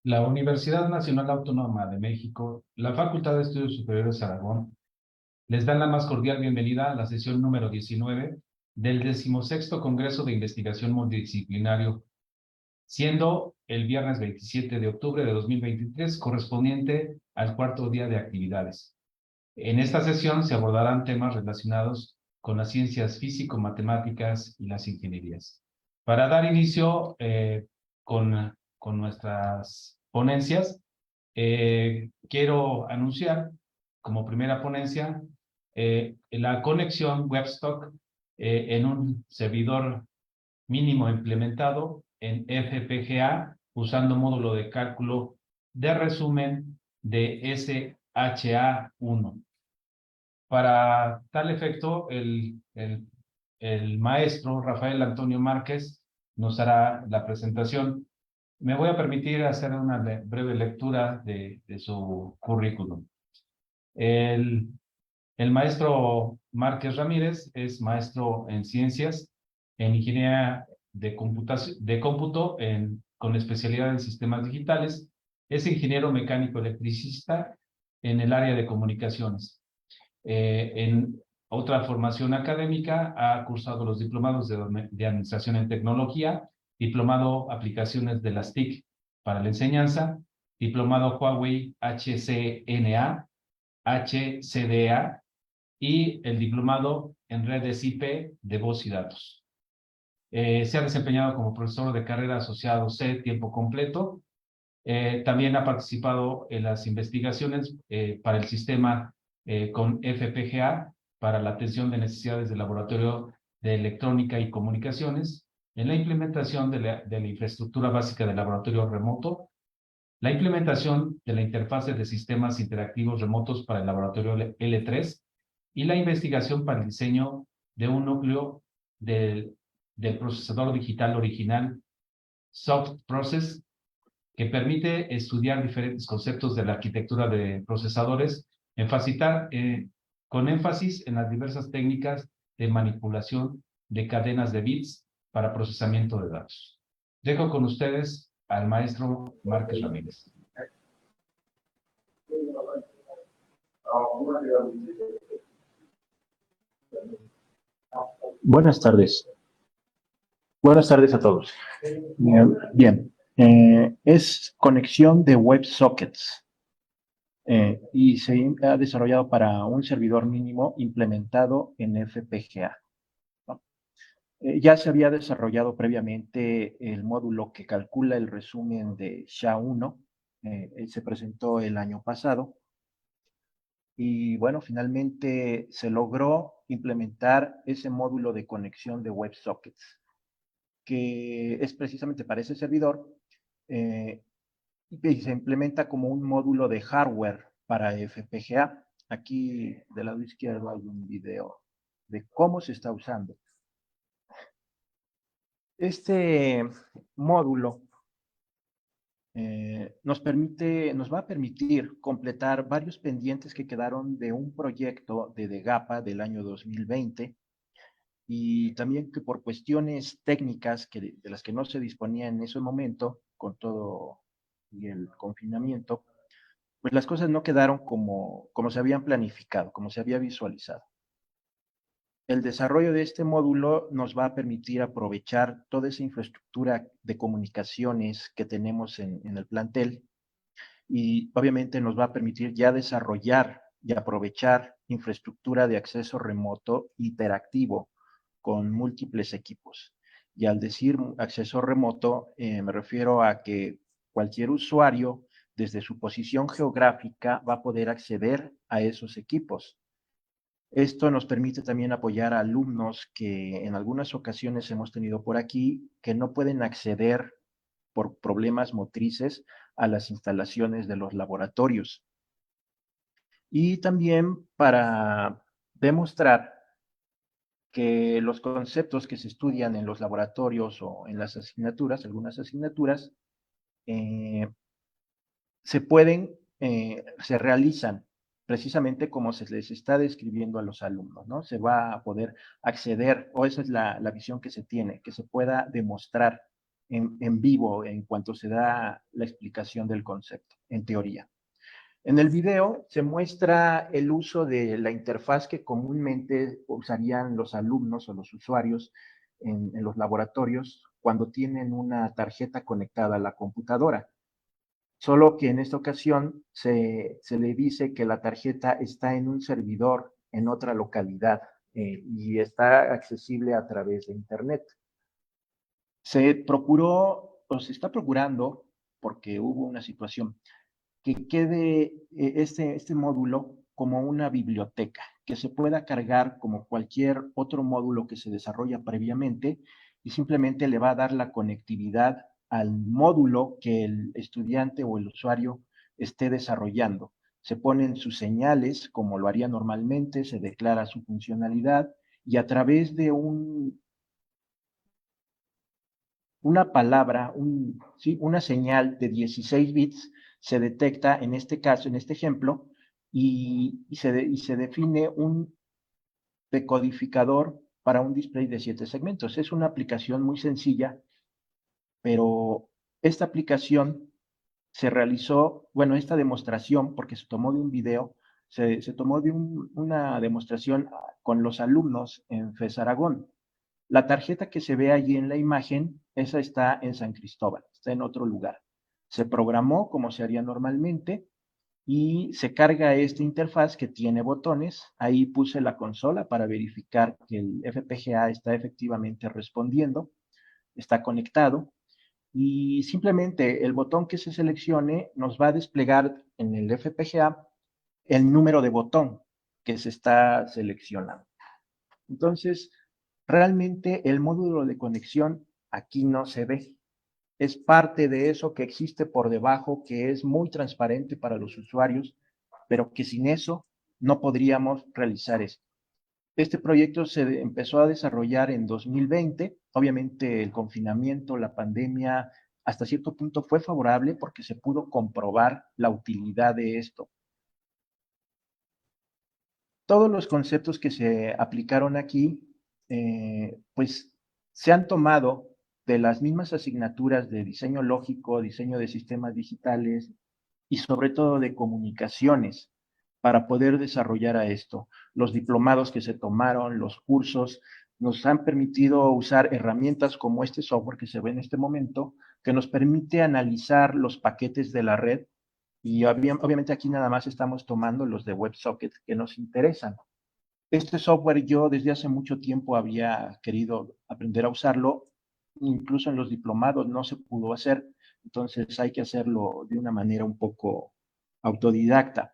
La Universidad Nacional Autónoma de México, la Facultad de Estudios Superiores Aragón, les dan la más cordial bienvenida a la sesión número 19 del 16º Congreso de Investigación Multidisciplinario, siendo el viernes 27 de octubre de 2023 correspondiente al cuarto día de actividades. En esta sesión se abordarán temas relacionados con las ciencias físico-matemáticas y las ingenierías. Para dar inicio con nuestras ponencias, quiero anunciar como primera ponencia la conexión WebStock en un servidor mínimo implementado en FPGA usando módulo de cálculo de resumen de SHA-1. Para tal efecto, el maestro Rafael Antonio Márquez nos hará la presentación. Me voy a permitir hacer una breve lectura de su currículum. El, el maestro Márquez Ramírez es maestro en ciencias, en ingeniería de cómputo con especialidad en sistemas digitales. Es ingeniero mecánico electricista en el área de comunicaciones. En otra formación académica ha cursado los diplomados de Administración en Tecnología, diplomado Aplicaciones de las TIC para la enseñanza, diplomado Huawei HCNA, HCDA y el diplomado en redes IP de voz y datos. Se ha desempeñado como profesor de carrera asociado C tiempo completo. También ha participado en las investigaciones para el sistema con FPGA para la atención de necesidades del laboratorio de electrónica y comunicaciones, en la implementación de la infraestructura básica del laboratorio remoto, la implementación de la interfase de sistemas interactivos remotos para el laboratorio L3 y la investigación para el diseño de un núcleo del procesador digital original Soft Process que permite estudiar diferentes conceptos de la arquitectura de procesadores, con énfasis en las diversas técnicas de manipulación de cadenas de bits para procesamiento de datos. Dejo con ustedes al maestro Márquez Ramírez. Buenas tardes. Buenas tardes a todos. Bien, es conexión de WebSockets y se ha desarrollado para un servidor mínimo implementado en FPGA, ¿no? Ya se había desarrollado previamente el módulo que calcula el resumen de SHA-1, se presentó el año pasado y bueno, finalmente se logró implementar ese módulo de conexión de WebSockets, que es precisamente para ese servidor, y se implementa como un módulo de hardware para FPGA. Aquí del lado izquierdo hay un video de cómo se está usando. Este módulo nos va a permitir completar varios pendientes que quedaron de un proyecto de DEGAPA del año 2020, y también que por cuestiones técnicas de las que no se disponía en ese momento, con todo y el confinamiento, pues las cosas no quedaron como se habían planificado, como se había visualizado. El desarrollo de este módulo nos va a permitir aprovechar toda esa infraestructura de comunicaciones que tenemos en el plantel, y obviamente nos va a permitir ya desarrollar y aprovechar infraestructura de acceso remoto interactivo con múltiples equipos. Y al decir acceso remoto, me refiero a que cualquier usuario, desde su posición geográfica, va a poder acceder a esos equipos. Esto nos permite también apoyar a alumnos que en algunas ocasiones hemos tenido por aquí, que no pueden acceder por problemas motrices a las instalaciones de los laboratorios. Y también para demostrar que los conceptos que se estudian en los laboratorios o en las asignaturas, algunas asignaturas, se realizan precisamente como se les está describiendo a los alumnos, ¿no? Se va a poder acceder, o esa es la visión que se tiene, que se pueda demostrar en vivo en cuanto se da la explicación del concepto, en teoría. En el video se muestra el uso de la interfaz que comúnmente usarían los alumnos o los usuarios en los laboratorios cuando tienen una tarjeta conectada a la computadora. Solo que en esta ocasión se le dice que la tarjeta está en un servidor en otra localidad y está accesible a través de Internet. Se procuró, o se está procurando, porque hubo una situación, que quede este módulo como una biblioteca, que se pueda cargar como cualquier otro módulo que se desarrolla previamente y simplemente le va a dar la conectividad al módulo que el estudiante o el usuario esté desarrollando. Se ponen sus señales como lo haría normalmente, se declara su funcionalidad y a través de una palabra, ¿sí? Una señal de 16 bits se detecta en este caso, en este ejemplo, y se define un decodificador para un display de 7 segmentos. Es una aplicación muy sencilla, pero esta aplicación se realizó, bueno, esta demostración, porque se tomó de un video, se tomó de una demostración con los alumnos en FES Aragón. La tarjeta que se ve allí en la imagen, esa está en San Cristóbal, está en otro lugar. Se programó como se haría normalmente y se carga esta interfaz que tiene botones. Ahí puse la consola para verificar que el FPGA está efectivamente respondiendo, está conectado y simplemente el botón que se seleccione nos va a desplegar en el FPGA el número de botón que se está seleccionando. Entonces, realmente el módulo de conexión aquí no se ve. Es parte de eso que existe por debajo, que es muy transparente para los usuarios, pero que sin eso no podríamos realizar esto. Este proyecto se empezó a desarrollar en 2020. Obviamente el confinamiento, la pandemia, hasta cierto punto fue favorable porque se pudo comprobar la utilidad de esto. Todos los conceptos que se aplicaron aquí, pues se han tomado de las mismas asignaturas de diseño lógico, diseño de sistemas digitales y sobre todo de comunicaciones para poder desarrollar a esto. Los diplomados que se tomaron, los cursos, nos han permitido usar herramientas como este software que se ve en este momento, que nos permite analizar los paquetes de la red y obviamente aquí nada más estamos tomando los de WebSocket que nos interesan. Este software yo desde hace mucho tiempo había querido aprender a usarlo, incluso en los diplomados no se pudo hacer, entonces hay que hacerlo de una manera un poco autodidacta.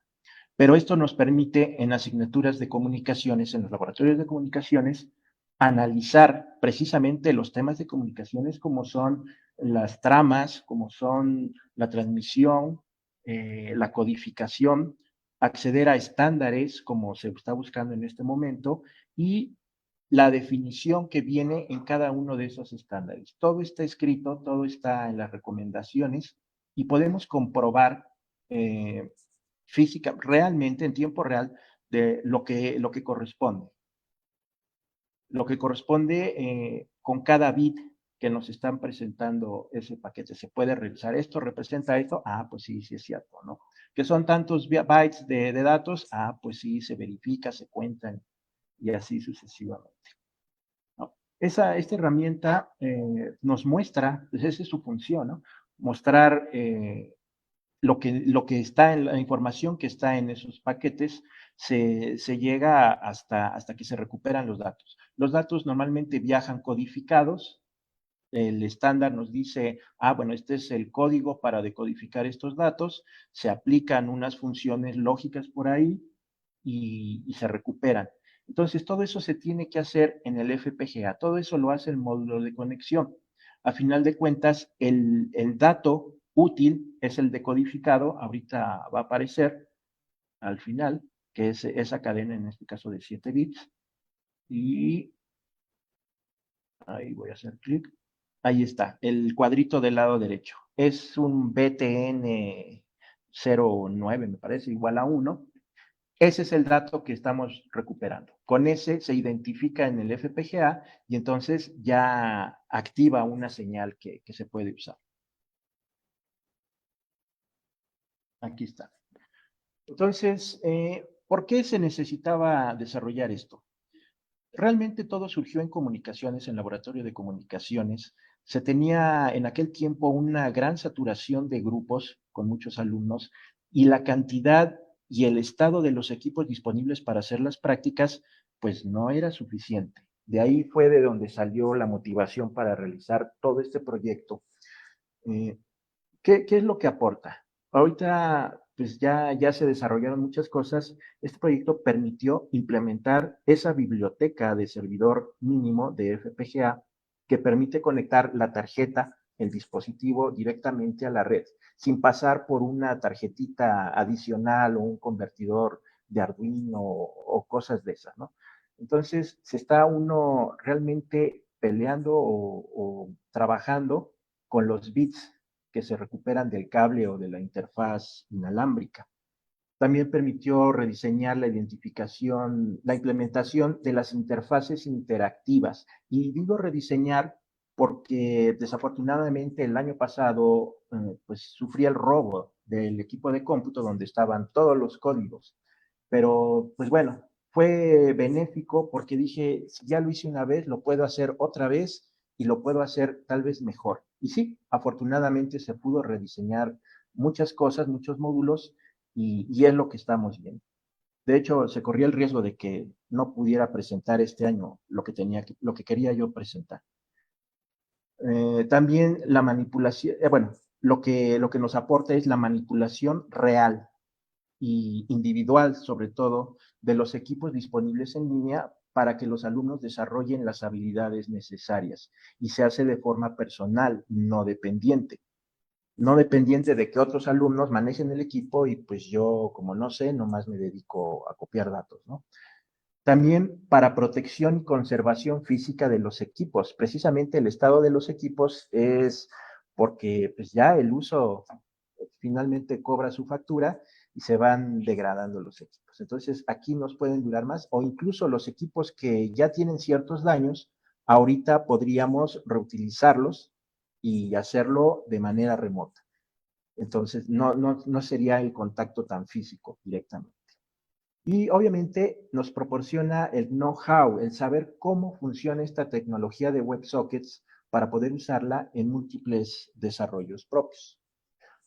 Pero esto nos permite en asignaturas de comunicaciones, en los laboratorios de comunicaciones, analizar precisamente los temas de comunicaciones como son las tramas, como son la transmisión, la codificación, acceder a estándares como se está buscando en este momento y la definición que viene en cada uno de esos estándares. Todo está escrito, todo está en las recomendaciones y podemos comprobar física, realmente en tiempo real, de lo que corresponde. Lo que corresponde con cada bit que nos están presentando ese paquete. Se puede revisar esto, representa esto, pues sí, sí es cierto, ¿no? Que son tantos bytes de datos, pues sí, se verifica, se cuentan y así sucesivamente. ¿No? Esta herramienta nos muestra, pues esa es su función, ¿no? Mostrar lo que está en la información que está en esos paquetes se llega hasta que se recuperan los datos. Los datos normalmente viajan codificados. El estándar nos dice, bueno, este es el código para decodificar estos datos, se aplican unas funciones lógicas por ahí y se recuperan. Entonces, todo eso se tiene que hacer en el FPGA, todo eso lo hace el módulo de conexión. A final de cuentas, el dato útil es el decodificado, ahorita va a aparecer al final, que es esa cadena, en este caso de 7 bits, y ahí voy a hacer clic. Ahí está, el cuadrito del lado derecho. Es un BTN 09, me parece, igual a 1. Ese es el dato que estamos recuperando. Con ese se identifica en el FPGA y entonces ya activa una señal que se puede usar. Aquí está. Entonces, ¿por qué se necesitaba desarrollar esto? Realmente todo surgió en comunicaciones, en laboratorio de comunicaciones. Se tenía en aquel tiempo una gran saturación de grupos con muchos alumnos y la cantidad y el estado de los equipos disponibles para hacer las prácticas, pues no era suficiente. De ahí fue de donde salió la motivación para realizar todo este proyecto. Eh, ¿Qué es lo que aporta? Ahorita, pues ya se desarrollaron muchas cosas. Este proyecto permitió implementar esa biblioteca de servidor mínimo de FPGA que permite conectar la tarjeta, el dispositivo directamente a la red, sin pasar por una tarjetita adicional o un convertidor de Arduino o cosas de esas, ¿no? Entonces, se está uno realmente peleando o trabajando con los bits que se recuperan del cable o de la interfaz inalámbrica. También permitió rediseñar la identificación, la implementación de las interfaces interactivas. Y digo rediseñar porque desafortunadamente el año pasado pues sufrí el robo del equipo de cómputo donde estaban todos los códigos. Pero pues bueno, fue benéfico porque dije, si ya lo hice una vez, lo puedo hacer otra vez y lo puedo hacer tal vez mejor. Y sí, afortunadamente se pudo rediseñar muchas cosas, muchos módulos y es lo que estamos viendo. De hecho, se corría el riesgo de que no pudiera presentar este año lo que quería yo presentar. También la manipulación, bueno, lo que nos aporta es la manipulación real y individual, sobre todo, de los equipos disponibles en línea para que los alumnos desarrollen las habilidades necesarias y se hace de forma personal, no dependiente. No dependiente de que otros alumnos manejen el equipo y pues yo, como no sé, nomás me dedico a copiar datos, ¿no? También para protección y conservación física de los equipos. Precisamente el estado de los equipos es porque pues ya el uso finalmente cobra su factura y se van degradando los equipos. Entonces aquí nos pueden durar más o incluso los equipos que ya tienen ciertos daños, ahorita podríamos reutilizarlos y hacerlo de manera remota. Entonces no sería el contacto tan físico directamente. Y obviamente nos proporciona el know-how, el saber cómo funciona esta tecnología de WebSockets para poder usarla en múltiples desarrollos propios.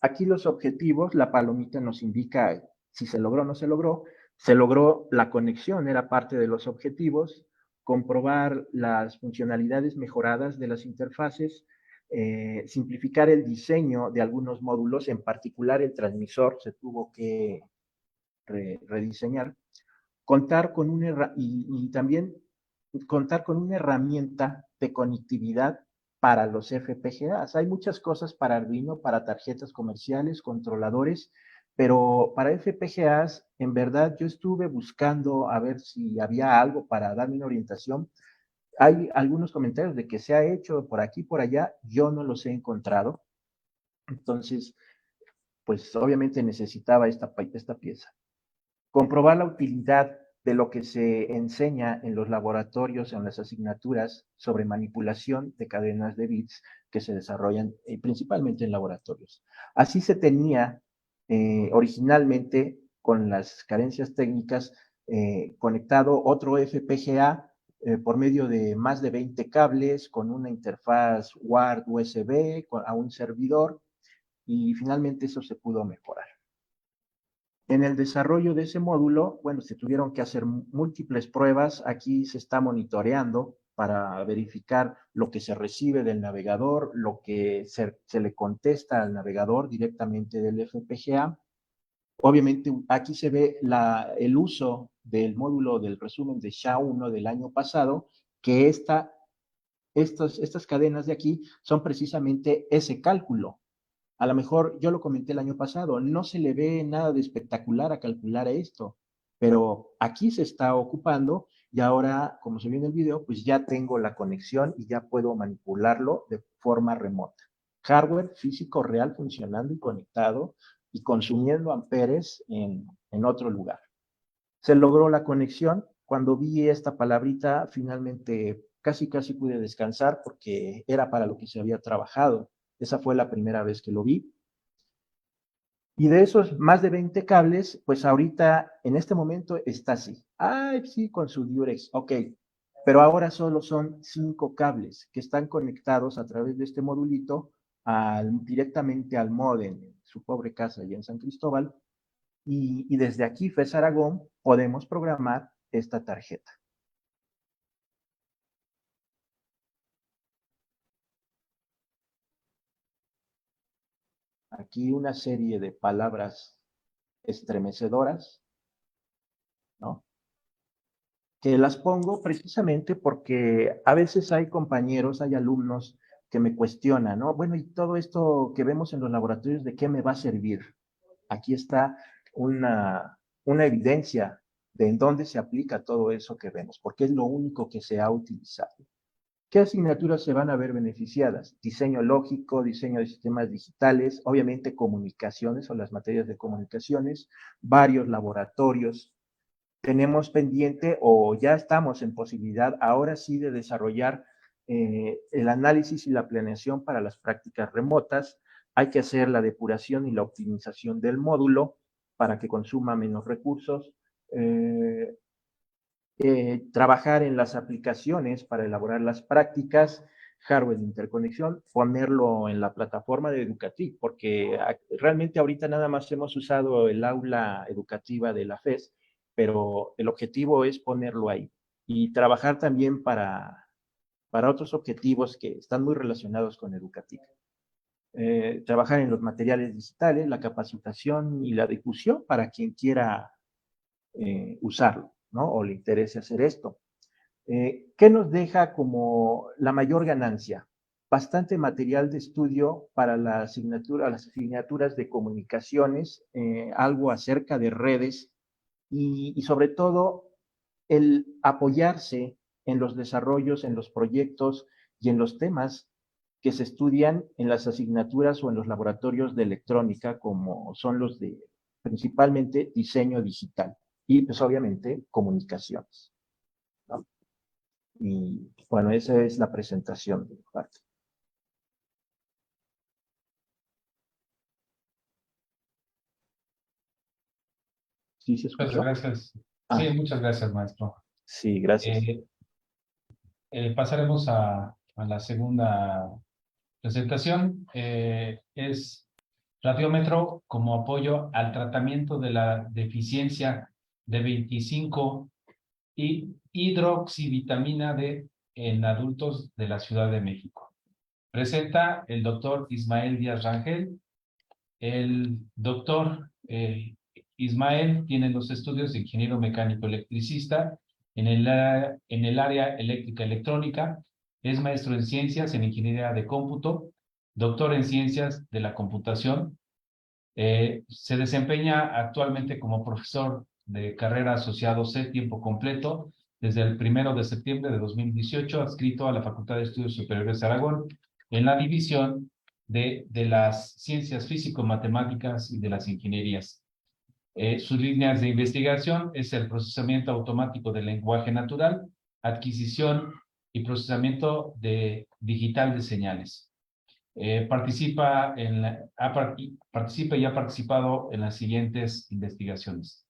Aquí los objetivos, la palomita nos indica si se logró o no se logró. Se logró la conexión, era parte de los objetivos, comprobar las funcionalidades mejoradas de las interfaces, simplificar el diseño de algunos módulos, en particular el transmisor se tuvo que rediseñar, contar con y también contar con una herramienta de conectividad para los FPGAs. Hay muchas cosas para Arduino, para tarjetas comerciales, controladores, pero para FPGAs, en verdad, yo estuve buscando a ver si había algo para darme una orientación. Hay algunos comentarios de que se ha hecho por aquí, por allá, yo no los he encontrado. Entonces, pues obviamente necesitaba esta pieza. Comprobar la utilidad de lo que se enseña en los laboratorios, en las asignaturas sobre manipulación de cadenas de bits que se desarrollan principalmente en laboratorios. Así se tenía originalmente, con las carencias técnicas, conectado otro FPGA por medio de más de 20 cables con una interfaz WARD USB a un servidor y finalmente eso se pudo mejorar. En el desarrollo de ese módulo, bueno, se tuvieron que hacer múltiples pruebas. Aquí se está monitoreando para verificar lo que se recibe del navegador, lo que se le contesta al navegador directamente del FPGA. Obviamente, aquí se ve el uso del módulo del resumen de SHA-1 del año pasado, que estas cadenas de aquí son precisamente ese cálculo. A lo mejor yo lo comenté el año pasado, no se le ve nada de espectacular a calcular esto, pero aquí se está ocupando y ahora, como se ve en el video, pues ya tengo la conexión y ya puedo manipularlo de forma remota. Hardware físico real funcionando y conectado y consumiendo amperes en otro lugar. Se logró la conexión. Cuando vi esta palabrita, finalmente casi pude descansar porque era para lo que se había trabajado. Esa fue la primera vez que lo vi. Y de esos más de 20 cables, pues ahorita, en este momento, está así. Ay, sí, con su Durex, ok. Pero ahora solo son 5 cables que están conectados a través de este modulito directamente al módem en su pobre casa allá en San Cristóbal. Y desde aquí, FES Aragón, podemos programar esta tarjeta. Aquí una serie de palabras estremecedoras, ¿no? Que las pongo precisamente porque a veces hay compañeros, hay alumnos que me cuestionan, ¿no? Bueno, y todo esto que vemos en los laboratorios, ¿de qué me va a servir? Aquí está una evidencia de en dónde se aplica todo eso que vemos, porque es lo único que se ha utilizado. ¿Qué asignaturas se van a ver beneficiadas? Diseño lógico, diseño de sistemas digitales, obviamente comunicaciones o las materias de comunicaciones, varios laboratorios. Tenemos pendiente o ya estamos en posibilidad ahora sí de desarrollar el análisis y la planeación para las prácticas remotas. Hay que hacer la depuración y la optimización del módulo para que consuma menos recursos. Trabajar en las aplicaciones para elaborar las prácticas, hardware de interconexión, ponerlo en la plataforma de Educativ, porque realmente ahorita nada más hemos usado el aula educativa de la FES, pero el objetivo es ponerlo ahí y trabajar también para otros objetivos que están muy relacionados con Educativ. Trabajar en los materiales digitales, la capacitación y la difusión para quien quiera usarlo, ¿no? O le interese hacer esto. ¿Qué nos deja como la mayor ganancia? Bastante material de estudio para las asignaturas de comunicaciones, algo acerca de redes y sobre todo el apoyarse en los desarrollos, en los proyectos y en los temas que se estudian en las asignaturas o en los laboratorios de electrónica, como son los de principalmente diseño digital y pues obviamente comunicaciones, ¿no? Y bueno, esa es la presentación de mi parte. ¿Sí se Muchas escuchó? gracias. Ah, Sí, muchas gracias, maestro. sí, gracias. Eh, Pasaremos a la segunda presentación. Es radiómetro como apoyo al tratamiento de la deficiencia de 25 y hidroxivitamina D en adultos de la Ciudad de México. Presenta el doctor Ismael Díaz Rangel. El doctor Ismael tiene los estudios de ingeniero mecánico electricista en el área eléctrica electrónica. Es maestro en ciencias en ingeniería de cómputo, doctor en ciencias de la computación. Se desempeña actualmente como profesor de carrera asociado C tiempo completo desde el 1 de septiembre de 2018, adscrito a la Facultad de Estudios Superiores de Aragón en la división de las ciencias físico-matemáticas y de las ingenierías. Sus líneas de investigación es el procesamiento automático del lenguaje natural, adquisición y procesamiento digital de señales. Participa y ha participado en las siguientes investigaciones: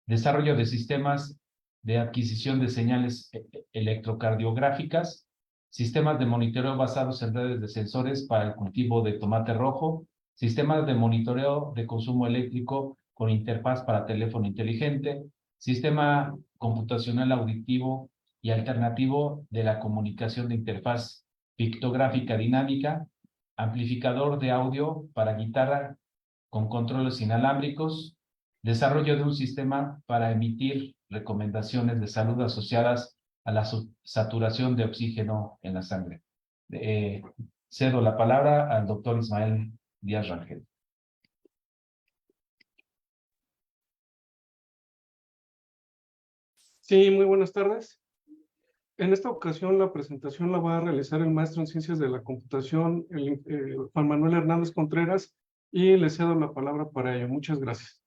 desarrollo de sistemas de adquisición de señales electrocardiográficas, sistemas de monitoreo basados en redes de sensores para el cultivo de tomate rojo, sistemas de monitoreo de consumo eléctrico con interfaz para teléfono inteligente, sistema computacional auditivo y alternativo de la comunicación de interfaz pictográfica dinámica, amplificador de audio para guitarra con controles inalámbricos, desarrollo de un sistema para emitir recomendaciones de salud asociadas a la saturación de oxígeno en la sangre. Cedo la palabra al doctor Ismael Díaz Rangel. Sí, muy buenas tardes. En esta ocasión la presentación la va a realizar el maestro en Ciencias de la Computación, Juan Manuel Hernández Contreras, y le cedo la palabra para ello. Muchas gracias.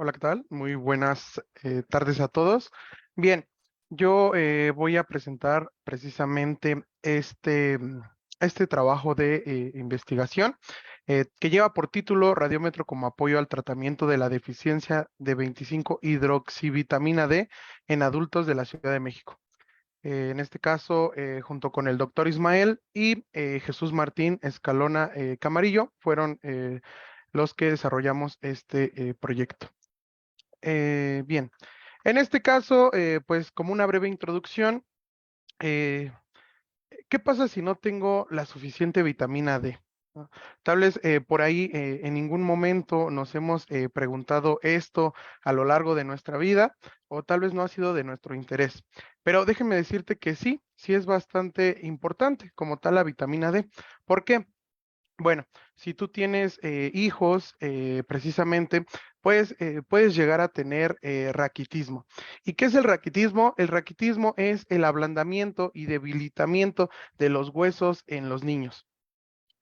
Hola, ¿qué tal? Muy buenas tardes a todos. Bien, yo voy a presentar precisamente este trabajo de investigación que lleva por título Radiómetro como apoyo al tratamiento de la deficiencia de 25-hidroxivitamina D en adultos de la Ciudad de México. En este caso, junto con el doctor Ismael y Jesús Martín Escalona Camarillo, fueron los que desarrollamos este proyecto. Bien, en este caso, pues como una breve introducción, eh, ¿qué pasa si no tengo la suficiente vitamina D? ¿No? Tal vez por ahí en ningún momento nos hemos preguntado esto a lo largo de nuestra vida o tal vez no ha sido de nuestro interés. Pero déjeme decirte que sí, sí es bastante importante como tal la vitamina D. ¿Por qué? Bueno, si tú tienes hijos, precisamente, pues puedes llegar a tener raquitismo. ¿Y qué es el raquitismo? El raquitismo es el ablandamiento y debilitamiento de los huesos en los niños.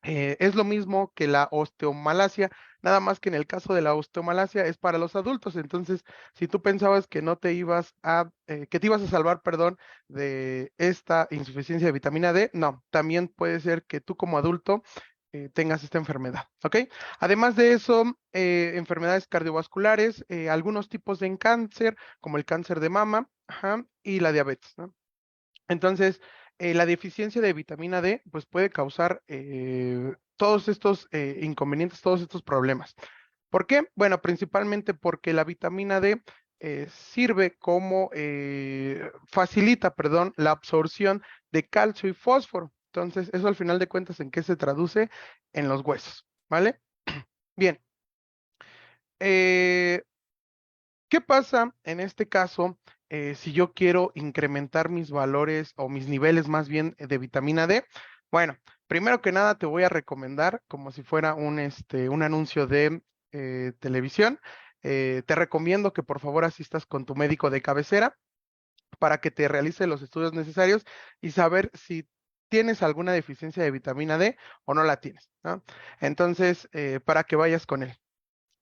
Es lo mismo que la osteomalacia, nada más que en el caso de la osteomalacia es para los adultos. Entonces, si tú pensabas que no te ibas a, que te ibas a salvar, perdón, de esta insuficiencia de vitamina D, no, también puede ser que tú como adulto tengas esta enfermedad, ¿ok? Además de eso, enfermedades cardiovasculares, algunos tipos de cáncer, como el cáncer de mama, ajá, y la diabetes, ¿no? Entonces, la deficiencia de vitamina D, pues puede causar todos estos inconvenientes, todos estos problemas. ¿Por qué? Bueno, principalmente porque la vitamina D sirve como, facilita, perdón, la absorción de calcio y fósforo. Entonces, eso al final de cuentas, ¿en qué se traduce? En los huesos, ¿vale? Bien. Eh, ¿Qué pasa en este caso si yo quiero incrementar mis valores o mis niveles más bien de vitamina D? Bueno, primero que nada te voy a recomendar, como si fuera un anuncio de televisión, te recomiendo que por favor asistas con tu médico de cabecera para que te realice los estudios necesarios y saber si tienes alguna deficiencia de vitamina D o no la tienes, ¿no? Entonces, para que vayas con él.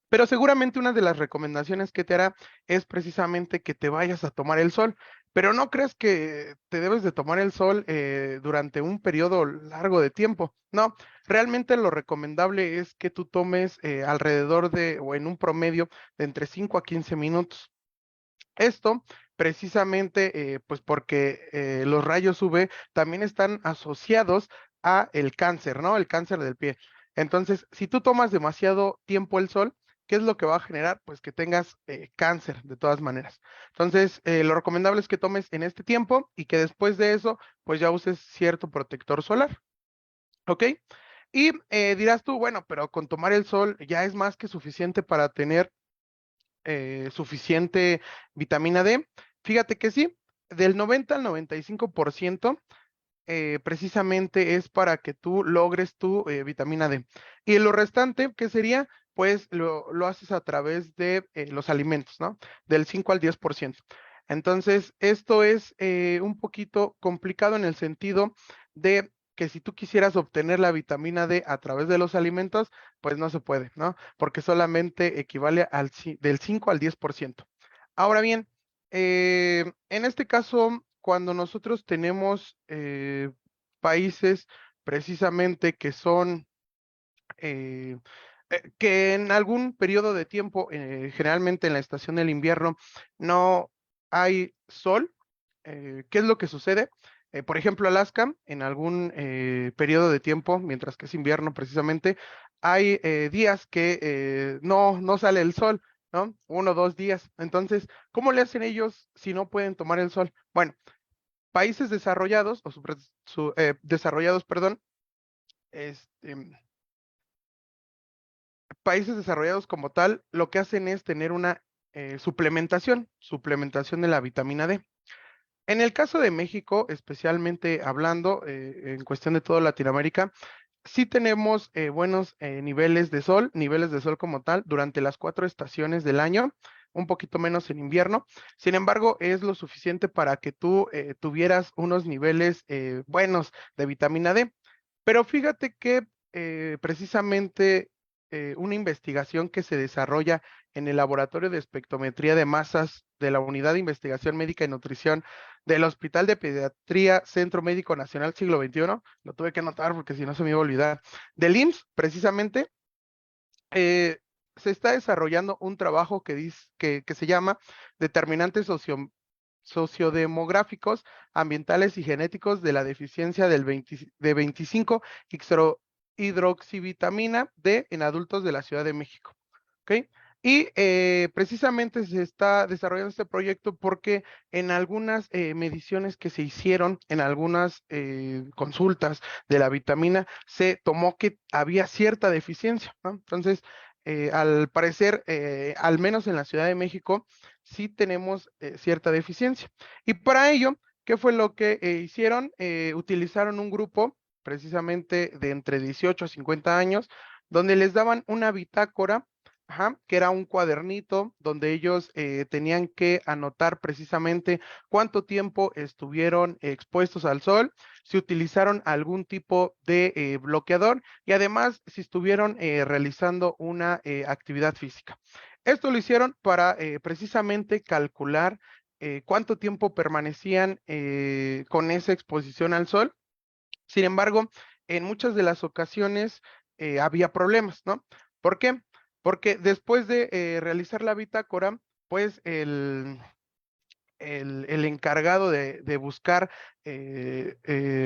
Pero seguramente una de las recomendaciones que te hará es precisamente que te vayas a tomar el sol, pero no crees que te debes de tomar el sol durante un periodo largo de tiempo. No, realmente lo recomendable es que tú tomes alrededor de o en un promedio de entre 5 a 15 minutos. Esto precisamente pues porque los rayos UV también están asociados a el cáncer, ¿no? El cáncer del pie. Entonces, si tú tomas demasiado tiempo el sol, ¿qué es lo que va a generar? Pues que tengas cáncer de todas maneras. Entonces, lo recomendable es que tomes en este tiempo y que después de eso, pues ya uses cierto protector solar, ¿ok? Y dirás tú, bueno, pero con tomar el sol ya es más que suficiente para tener suficiente vitamina D. Fíjate que sí, del 90 al 95% precisamente es para que tú logres tu vitamina D. Y lo restante, ¿qué sería? Pues lo haces a través de los alimentos, ¿no? Del 5 al 10%. Entonces, esto es un poquito complicado en el sentido de que si tú quisieras obtener la vitamina D a través de los alimentos, pues no se puede, ¿no? Porque solamente equivale del 5 al 10%. Ahora bien, en este caso, cuando nosotros tenemos países precisamente que son, eh, que en algún periodo de tiempo, generalmente en la estación del invierno, no hay sol, ¿qué es lo que sucede? Por ejemplo, Alaska, en algún periodo de tiempo, mientras que es invierno precisamente, hay días que no sale el sol, ¿no? 1 o 2 días. Entonces, ¿cómo le hacen ellos si no pueden tomar el sol? Bueno, países desarrollados o desarrollados, perdón, este, países desarrollados como tal, lo que hacen es tener una suplementación de la vitamina D. En el caso de México, especialmente hablando en cuestión de toda Latinoamérica, sí tenemos buenos niveles de sol como tal, durante las 4 estaciones del año, un poquito menos en invierno. Sin embargo, es lo suficiente para que tú tuvieras unos niveles buenos de vitamina D. Pero fíjate que precisamente una investigación que se desarrolla en el Laboratorio de Espectrometría de Masas de la Unidad de Investigación Médica y Nutrición del Hospital de Pediatría Centro Médico Nacional Siglo XXI. Lo tuve que anotar porque si no se me iba a olvidar. Del IMSS, precisamente, se está desarrollando un trabajo que se llama Determinantes sociodemográficos, ambientales y genéticos de la deficiencia de 25 hidroxivitamina D en adultos de la Ciudad de México. ¿Ok? Y precisamente se está desarrollando este proyecto porque en algunas mediciones que se hicieron, en algunas consultas de la vitamina, se tomó que había cierta deficiencia, ¿no? Entonces, al parecer, al menos en la Ciudad de México, sí tenemos cierta deficiencia. Y para ello, ¿qué fue lo que hicieron? Utilizaron un grupo precisamente de entre 18 a 50 años, donde les daban una bitácora, que era un cuadernito donde ellos tenían que anotar precisamente cuánto tiempo estuvieron expuestos al sol, si utilizaron algún tipo de bloqueador y además si estuvieron realizando una actividad física. Esto lo hicieron para precisamente calcular cuánto tiempo permanecían con esa exposición al sol. Sin embargo, en muchas de las ocasiones había problemas, ¿no? ¿Por qué? Porque después de realizar la bitácora, pues el encargado de buscar el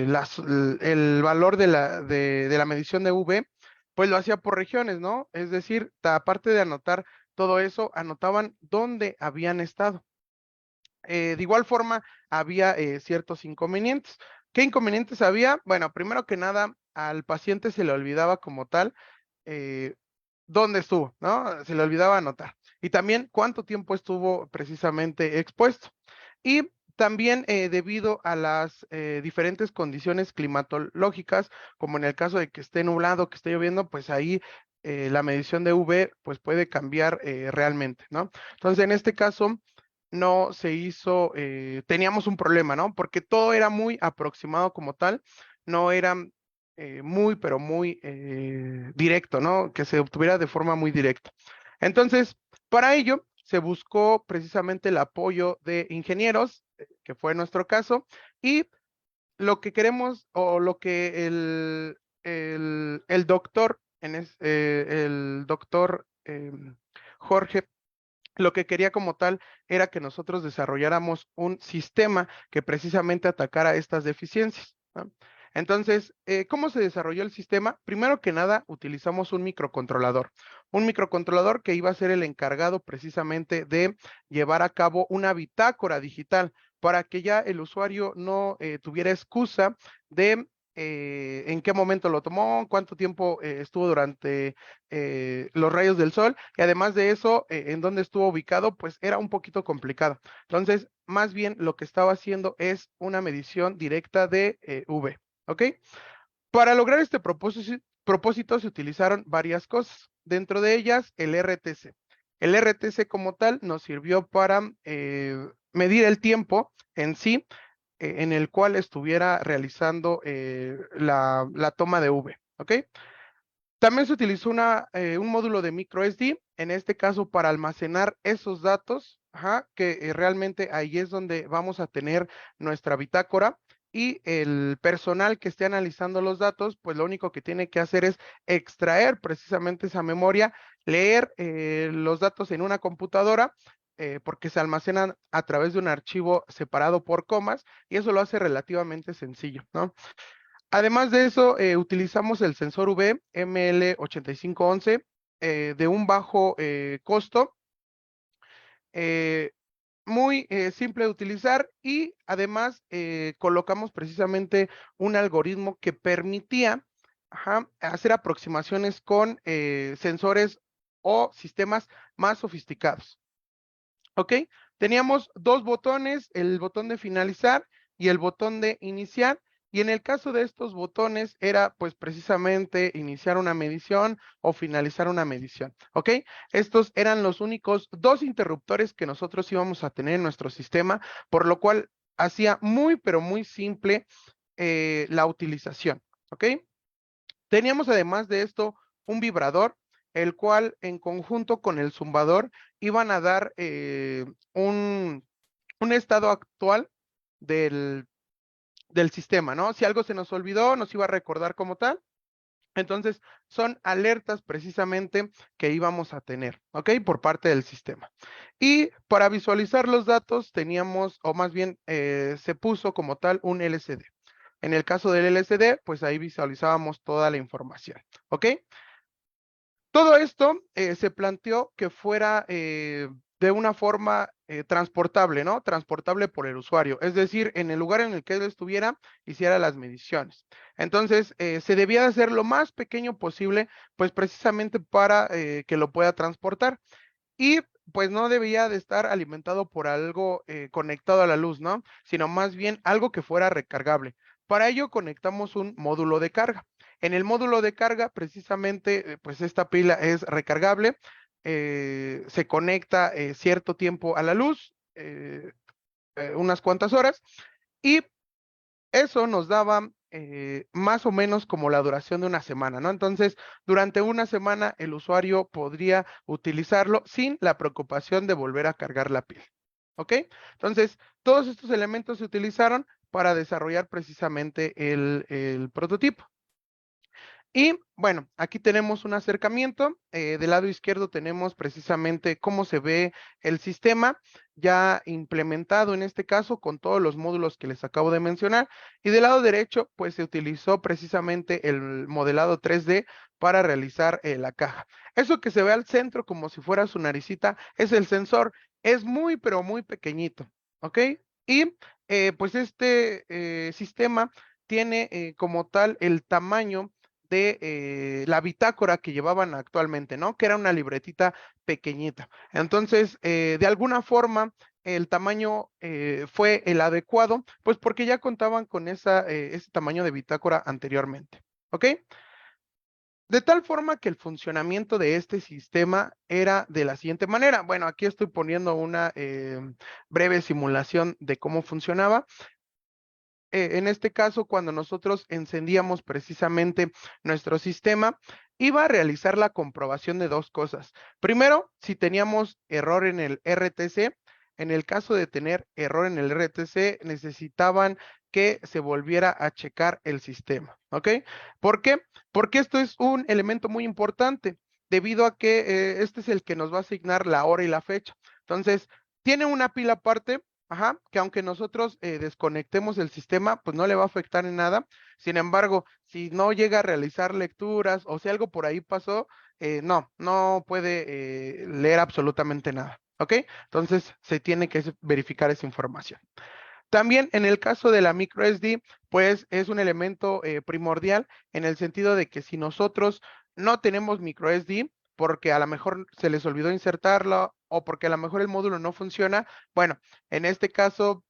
valor de la medición de V, pues lo hacía por regiones, ¿no? Es decir, aparte de anotar todo eso, anotaban dónde habían estado. De igual forma, había ciertos inconvenientes. ¿Qué inconvenientes había? Bueno, primero que nada, al paciente se le olvidaba como tal eh, dónde estuvo, ¿no? Se le olvidaba anotar. Y también cuánto tiempo estuvo precisamente expuesto. Y también debido a las diferentes condiciones climatológicas, como en el caso de que esté nublado, que esté lloviendo, pues ahí la medición de UV pues puede cambiar realmente, ¿no? Entonces, en este caso no se hizo, teníamos un problema, ¿no? Porque todo era muy aproximado como tal, no era muy, pero muy directo, ¿no? Que se obtuviera de forma muy directa. Entonces, para ello, se buscó precisamente el apoyo de ingenieros, que fue nuestro caso, y lo que queremos, o lo que el doctor, el doctor Jorge, lo que quería como tal era que nosotros desarrolláramos un sistema que precisamente atacara estas deficiencias, ¿no? Entonces, ¿cómo se desarrolló el sistema? Primero que nada, utilizamos un microcontrolador que iba a ser el encargado precisamente de llevar a cabo una bitácora digital para que ya el usuario no tuviera excusa de en qué momento lo tomó, cuánto tiempo estuvo durante los rayos del sol y además de eso, en dónde estuvo ubicado, pues era un poquito complicado. Entonces, más bien lo que estaba haciendo es una medición directa de V, ¿ok? Para lograr este propósito se utilizaron varias cosas, dentro de ellas el RTC. El RTC como tal nos sirvió para medir el tiempo en sí, en el cual estuviera realizando la toma de V, ¿ok? También se utilizó un módulo de microSD, en este caso para almacenar esos datos, que realmente ahí es donde vamos a tener nuestra bitácora y el personal que esté analizando los datos, pues lo único que tiene que hacer es extraer precisamente esa memoria, leer los datos en una computadora, porque se almacenan a través de un archivo separado por comas y eso lo hace relativamente sencillo, ¿no? Además de eso, utilizamos el sensor UV ML8511 de un bajo costo, eh, muy simple de utilizar y además colocamos precisamente un algoritmo que permitía hacer aproximaciones con sensores o sistemas más sofisticados. ¿Ok? Teníamos dos botones, el botón de finalizar y el botón de iniciar. Y en el caso de estos botones era pues precisamente iniciar una medición o finalizar una medición, ¿ok? Estos eran los únicos dos interruptores que nosotros íbamos a tener en nuestro sistema, por lo cual hacía muy pero muy simple la utilización, ¿ok? Teníamos además de esto un vibrador el cual en conjunto con el zumbador iban a dar un estado actual del sistema, ¿no? Si algo se nos olvidó, nos iba a recordar como tal. Entonces, son alertas precisamente que íbamos a tener, ¿ok? Por parte del sistema. Y para visualizar los datos teníamos, o más bien se puso como tal un LCD. En el caso del LCD, pues ahí visualizábamos toda la información, ¿ok? Todo esto se planteó que fuera de una forma transportable, ¿no? Transportable por el usuario. Es decir, en el lugar en el que él estuviera, hiciera las mediciones. Entonces, se debía de hacer lo más pequeño posible, pues precisamente para que lo pueda transportar. Y pues no debía de estar alimentado por algo conectado a la luz, ¿no? Sino más bien algo que fuera recargable. Para ello conectamos un módulo de carga. En el módulo de carga, precisamente, pues esta pila es recargable, se conecta cierto tiempo a la luz, unas cuantas horas, y eso nos daba más o menos como la duración de una semana, ¿no? Entonces, durante una semana el usuario podría utilizarlo sin la preocupación de volver a cargar la pila, ¿ok? Entonces, todos estos elementos se utilizaron para desarrollar precisamente el prototipo. Y bueno, aquí tenemos un acercamiento. Del lado izquierdo tenemos precisamente cómo se ve el sistema ya implementado en este caso con todos los módulos que les acabo de mencionar. Y del lado derecho, pues se utilizó precisamente el modelado 3D para realizar la caja. Eso que se ve al centro como si fuera su naricita es el sensor. Es muy, pero muy pequeñito, ¿ok? Y pues este sistema tiene como tal el tamaño de la bitácora que llevaban actualmente, ¿no? Que era una libretita pequeñita. Entonces, de alguna forma, el tamaño fue el adecuado, pues porque ya contaban con ese tamaño de bitácora anteriormente, ¿ok? De tal forma que el funcionamiento de este sistema era de la siguiente manera. Bueno, aquí estoy poniendo una breve simulación de cómo funcionaba. En este caso, cuando nosotros encendíamos precisamente nuestro sistema, iba a realizar la comprobación de dos cosas. Primero, si teníamos error en el RTC. En el caso de tener error en el RTC, necesitaban que se volviera a checar el sistema, ¿ok? ¿Por qué? Porque esto es un elemento muy importante, debido a que este es el que nos va a asignar la hora y la fecha. Entonces, tiene una pila aparte. Ajá, que aunque nosotros desconectemos el sistema, pues no le va a afectar en nada. Sin embargo, si no llega a realizar lecturas o si algo por ahí pasó, no puede leer absolutamente nada. ¿Ok? Entonces se tiene que verificar esa información. También en el caso de la micro SD, pues es un elemento primordial en el sentido de que si nosotros no tenemos micro SD, porque a lo mejor se les olvidó insertarlo o porque a lo mejor el módulo no funciona, bueno, en este caso,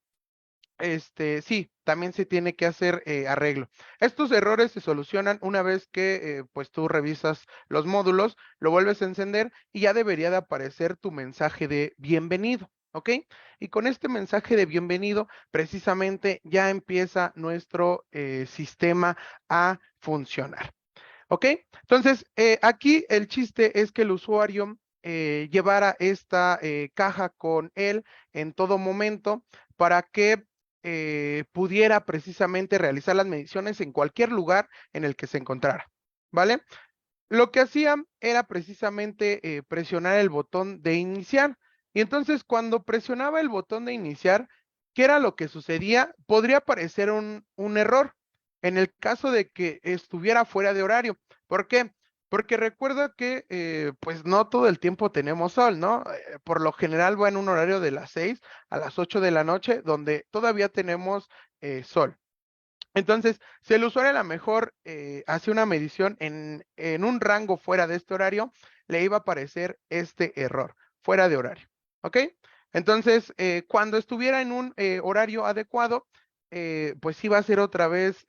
sí, también se tiene que hacer arreglo. Estos errores se solucionan una vez que pues tú revisas los módulos, lo vuelves a encender y ya debería de aparecer tu mensaje de bienvenido. ¿Ok? Y con este mensaje de bienvenido, precisamente ya empieza nuestro sistema a funcionar. ¿Ok? Entonces, aquí el chiste es que el usuario llevara esta caja con él en todo momento para que pudiera precisamente realizar las mediciones en cualquier lugar en el que se encontrara. ¿Vale? Lo que hacía era precisamente presionar el botón de iniciar. Y entonces cuando presionaba el botón de iniciar, ¿qué era lo que sucedía? Podría aparecer un error en el caso de que estuviera fuera de horario. ¿Por qué? Porque recuerda que pues no todo el tiempo tenemos sol, ¿no? Por lo general va en un horario de las 6 a las 8 de la noche donde todavía tenemos sol. Entonces, si el usuario a lo mejor hace una medición en un rango fuera de este horario, le iba a aparecer este error, fuera de horario. ¿Ok? Entonces, cuando estuviera en un horario adecuado, pues iba a hacer otra vez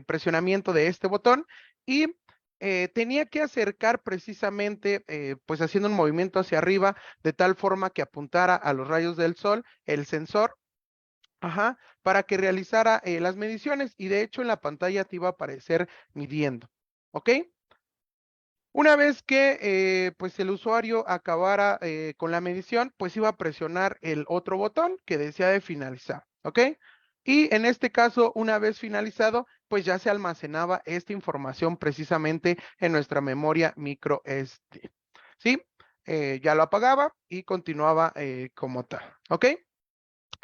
presionamiento de este botón y tenía que acercar precisamente, pues haciendo un movimiento hacia arriba, de tal forma que apuntara a los rayos del sol el sensor. Ajá, para que realizara las mediciones y de hecho en la pantalla te iba a aparecer midiendo, ¿ok? Una vez que pues el usuario acabara con la medición, pues iba a presionar el otro botón que decía de finalizar, ¿ok? Y en este caso, una vez finalizado, pues ya se almacenaba esta información precisamente en nuestra memoria micro SD, ¿sí? Ya lo apagaba y continuaba como tal, ¿ok?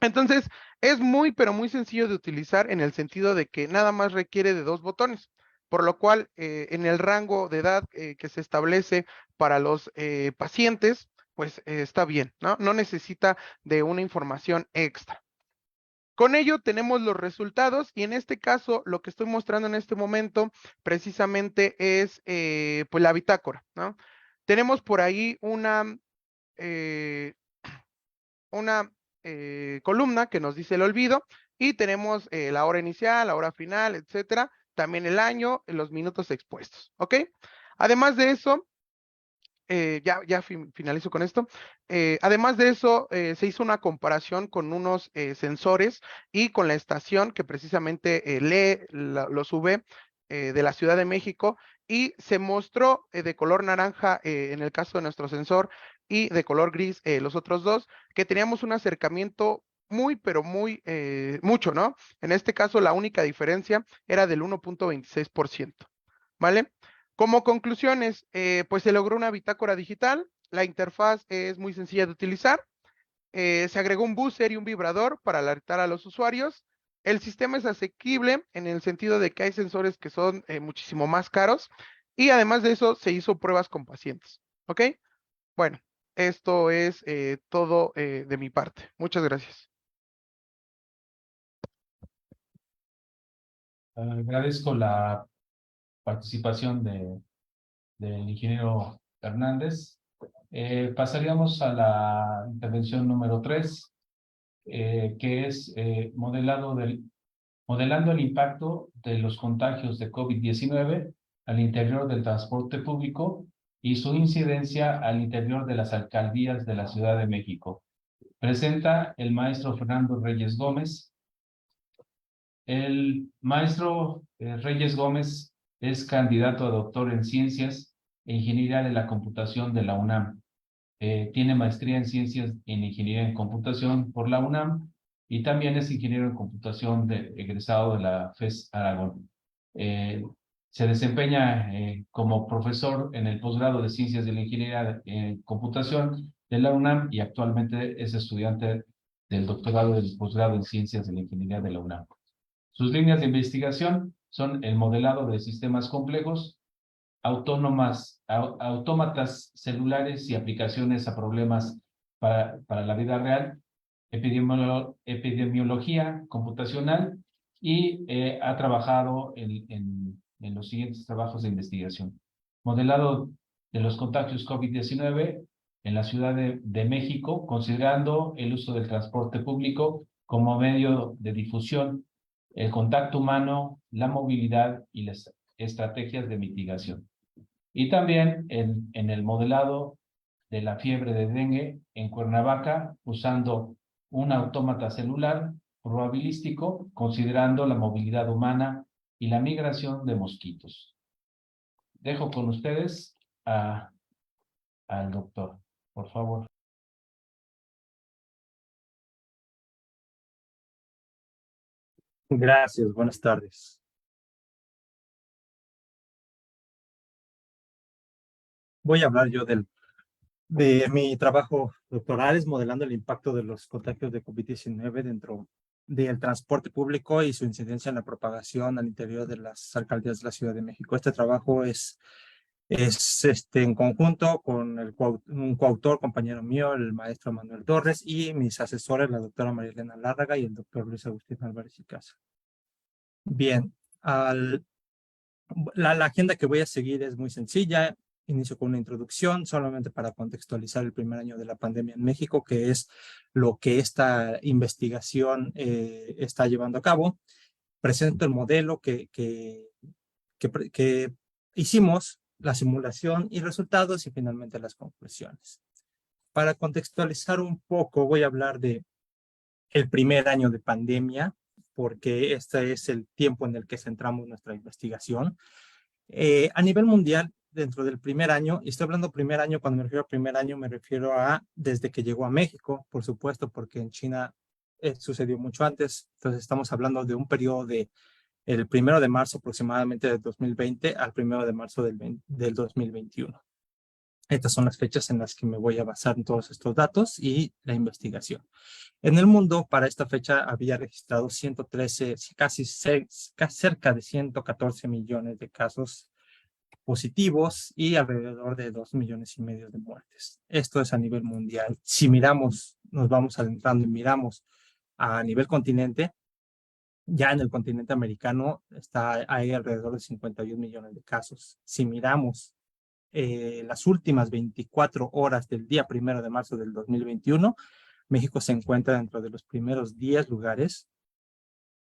Entonces, es muy, pero muy sencillo de utilizar en el sentido de que nada más requiere de 2 botones, por lo cual en el rango de edad que se establece para los pacientes, pues está bien, ¿no? No necesita de una información extra. Con ello tenemos los resultados y en este caso lo que estoy mostrando en este momento precisamente es pues la bitácora, ¿no? Tenemos por ahí eh, una columna que nos dice el olvido y tenemos la hora inicial, la hora final, etcétera, también el año, los minutos expuestos, ¿ok? Además de eso, finalizo con esto. Además de eso, se hizo una comparación con unos sensores y con la estación que precisamente lee los UV de la Ciudad de México y se mostró de color naranja en el caso de nuestro sensor y de color gris los otros dos, que teníamos un acercamiento muy, pero muy, mucho, ¿no? En este caso, la única diferencia era del 1.26%, ¿vale? Como conclusiones, pues se logró una bitácora digital, la interfaz es muy sencilla de utilizar, se agregó un buzzer y un vibrador para alertar a los usuarios, el sistema es asequible en el sentido de que hay sensores que son muchísimo más caros y además de eso se hizo pruebas con pacientes, ¿ok? Bueno, esto es todo de mi parte. Muchas gracias. Agradezco la participación del ingeniero Hernández. Pasaríamos a la intervención número 3, que es modelando el impacto de los contagios de COVID-19 al interior del transporte público y su incidencia al interior de las alcaldías de la Ciudad de México. Presenta el maestro Fernando Reyes Gómez. El maestro Reyes Gómez es candidato a doctor en Ciencias e Ingeniería de la Computación de la UNAM. Tiene maestría en Ciencias en Ingeniería en Computación por la UNAM y también es ingeniero en computación egresado de la FES Aragón. Se desempeña como profesor en el posgrado de Ciencias de la Ingeniería en Computación de la UNAM y actualmente es estudiante del doctorado del posgrado en Ciencias de la Ingeniería de la UNAM. Sus líneas de investigación son el modelado de sistemas complejos, autómatas celulares y aplicaciones a problemas para la vida real, epidemiología computacional y ha trabajado en los siguientes trabajos de investigación. Modelado de los contagios COVID-19 en la Ciudad de México, considerando el uso del transporte público como medio de difusión, el contacto humano, la movilidad y las estrategias de mitigación. Y también en el modelado de la fiebre de dengue en Cuernavaca, usando un autómata celular probabilístico, considerando la movilidad humana y la migración de mosquitos. Dejo con ustedes al doctor, por favor. Gracias, buenas tardes. Voy a hablar yo de mi trabajo doctoral, es modelando el impacto de los contagios de COVID-19 dentro del transporte público y su incidencia en la propagación al interior de las alcaldías de la Ciudad de México. Este trabajo es en conjunto con un coautor, compañero mío, el maestro Manuel Torres, y mis asesores, la doctora María Elena Lárraga y el doctor Luis Agustín Álvarez y Casa. Bien, la agenda que voy a seguir es muy sencilla. Inicio con una introducción solamente para contextualizar el primer año de la pandemia en México, que es lo que esta investigación está llevando a cabo. Presento el modelo que hicimos, la simulación y resultados y finalmente las conclusiones. Para contextualizar un poco, voy a hablar de el primer año de pandemia, porque este es el tiempo en el que centramos nuestra investigación. A nivel mundial, dentro del primer año, y estoy hablando primer año, cuando me refiero a primer año, me refiero a desde que llegó a México, por supuesto, porque en China sucedió mucho antes. Entonces estamos hablando de un periodo de el 1 de marzo aproximadamente del 2020 al 1 de marzo del 2021. Estas son las fechas en las que me voy a basar en todos estos datos y la investigación. En el mundo, para esta fecha, había registrado 113, casi cerca de 114 millones de casos positivos y alrededor de 2,5 millones de muertes. Esto es a nivel mundial. Si miramos, nos vamos adentrando y miramos a nivel continente, ya en el continente americano hay alrededor de 51 millones de casos. Si miramos las últimas 24 horas del día 1 de marzo del 2021, México se encuentra dentro de los primeros 10 lugares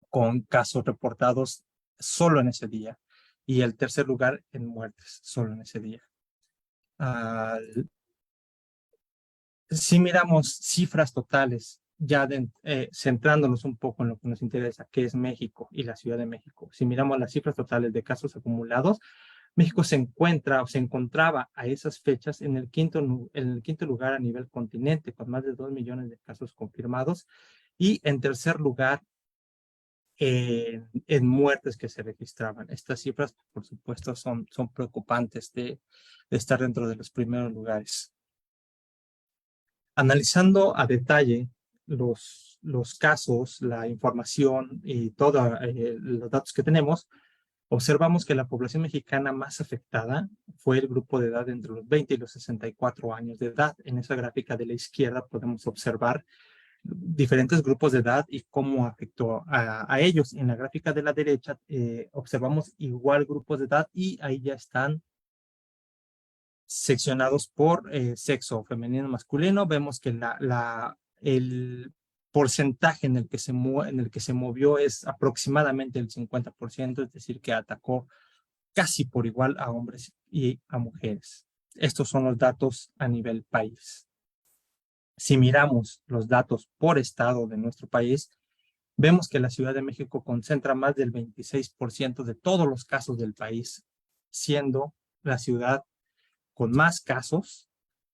con casos reportados solo en ese día y el tercer lugar en muertes solo en ese día. Si miramos cifras totales, ya centrándonos un poco en lo que nos interesa, que es México y la Ciudad de México, si miramos las cifras totales de casos acumulados, México se encontraba a esas fechas en el quinto lugar a nivel continente, con más de 2 millones de casos confirmados, y en tercer lugar en muertes que se registraban. Estas cifras, por supuesto, son preocupantes de estar dentro de los primeros lugares. Analizando a detalle los casos, la información y todos los datos que tenemos, observamos que la población mexicana más afectada fue el grupo de edad entre los 20 y los 64 años de edad. En esa gráfica de la izquierda podemos observar diferentes grupos de edad y cómo afectó a ellos. En la gráfica de la derecha observamos igual grupos de edad y ahí ya están seccionados por sexo femenino masculino. Vemos que el porcentaje en el que se movió es aproximadamente el 50%, es decir, que atacó casi por igual a hombres y a mujeres. Estos son los datos a nivel país. Si miramos los datos por estado de nuestro país, vemos que la Ciudad de México concentra más del 26% de todos los casos del país, siendo la ciudad con más casos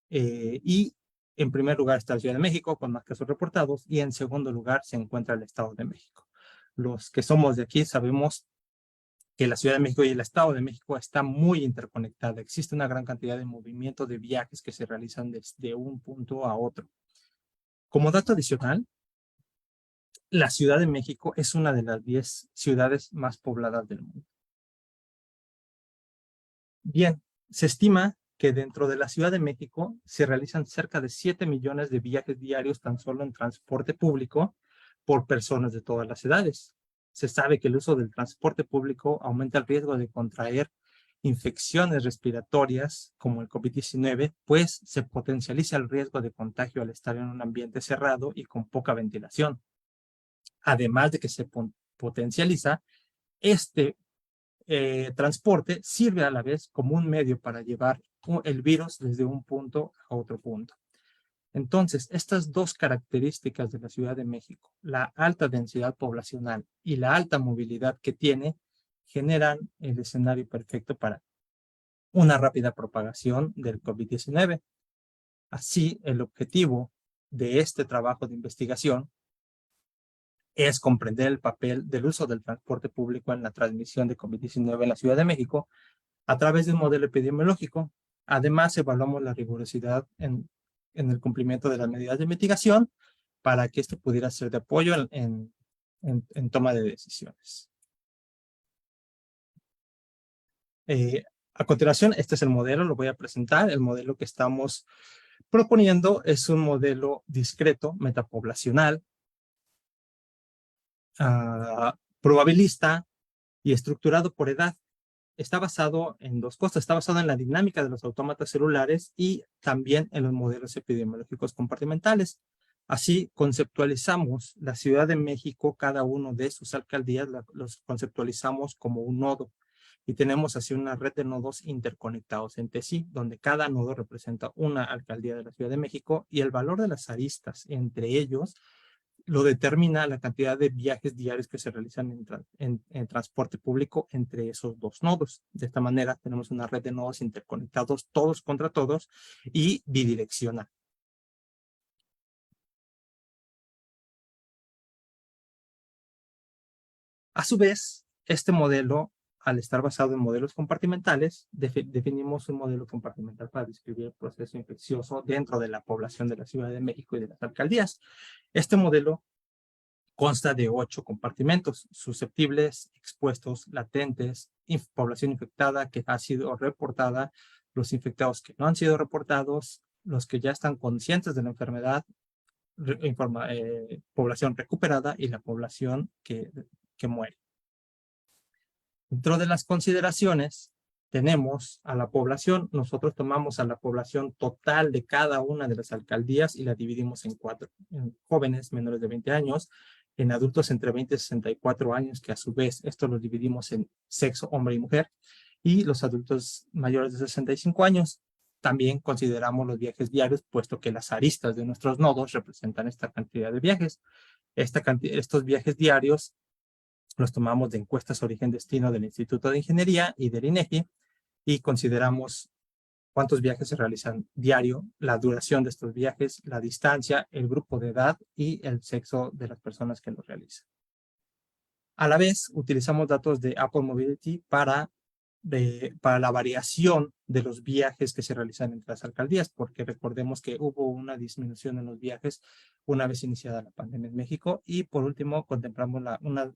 y en primer lugar está la Ciudad de México con más casos reportados y en segundo lugar se encuentra el Estado de México. Los que somos de aquí sabemos que la Ciudad de México y el Estado de México están muy interconectados. Existe una gran cantidad de movimientos de viajes que se realizan desde un punto a otro. Como dato adicional, la Ciudad de México es una de las 10 ciudades más pobladas del mundo. Bien, se estima que dentro de la Ciudad de México se realizan cerca de 7 millones de viajes diarios tan solo en transporte público por personas de todas las edades. Se sabe que el uso del transporte público aumenta el riesgo de contraer infecciones respiratorias como el COVID-19, pues se potencializa el riesgo de contagio al estar en un ambiente cerrado y con poca ventilación. Además de que se potencializa este transporte sirve a la vez como un medio para llevar el virus desde un punto a otro punto. Entonces, estas dos características de la Ciudad de México, la alta densidad poblacional y la alta movilidad que tiene, generan el escenario perfecto para una rápida propagación del COVID-19. Así, el objetivo de este trabajo de investigación es comprender el papel del uso del transporte público en la transmisión de COVID-19 en la Ciudad de México a través de un modelo epidemiológico. Además, evaluamos la rigurosidad en el cumplimiento de las medidas de mitigación para que esto pudiera ser de apoyo en toma de decisiones. A continuación, este es el modelo, lo voy a presentar. El modelo que estamos proponiendo es un modelo discreto, metapoblacional, probabilista y estructurado por edad. Está basado en dos cosas. Está basado en la dinámica de los autómatas celulares y también en los modelos epidemiológicos compartimentales. Así conceptualizamos la Ciudad de México, cada uno de sus alcaldías los conceptualizamos como un nodo y tenemos así una red de nodos interconectados entre sí, donde cada nodo representa una alcaldía de la Ciudad de México y el valor de las aristas entre ellos lo determina la cantidad de viajes diarios que se realizan en transporte público entre esos dos nodos. De esta manera tenemos una red de nodos interconectados todos contra todos y bidireccional. A su vez, este modelo, al estar basado en modelos compartimentales, definimos un modelo compartimental para describir el proceso infeccioso dentro de la población de la Ciudad de México y de las alcaldías. Este modelo consta de 8 compartimentos: susceptibles, expuestos, latentes, población infectada que ha sido reportada, los infectados que no han sido reportados, los que ya están conscientes de la enfermedad, población recuperada y la población que muere. Dentro de las consideraciones tenemos a la población. Nosotros tomamos a la población total de cada una de las alcaldías y la dividimos en 4: en jóvenes menores de 20 años, en adultos entre 20 y 64 años, que a su vez esto lo dividimos en sexo, hombre y mujer, y los adultos mayores de 65 años. También consideramos los viajes diarios, puesto que las aristas de nuestros nodos representan esta cantidad de viajes. Estos viajes diarios los tomamos de encuestas origen-destino del Instituto de Ingeniería y del INEGI, y consideramos cuántos viajes se realizan diario, la duración de estos viajes, la distancia, el grupo de edad y el sexo de las personas que los realizan. A la vez, utilizamos datos de Apple Mobility para la variación de los viajes que se realizan entre las alcaldías, porque recordemos que hubo una disminución en los viajes una vez iniciada la pandemia en México. Y por último, contemplamos unas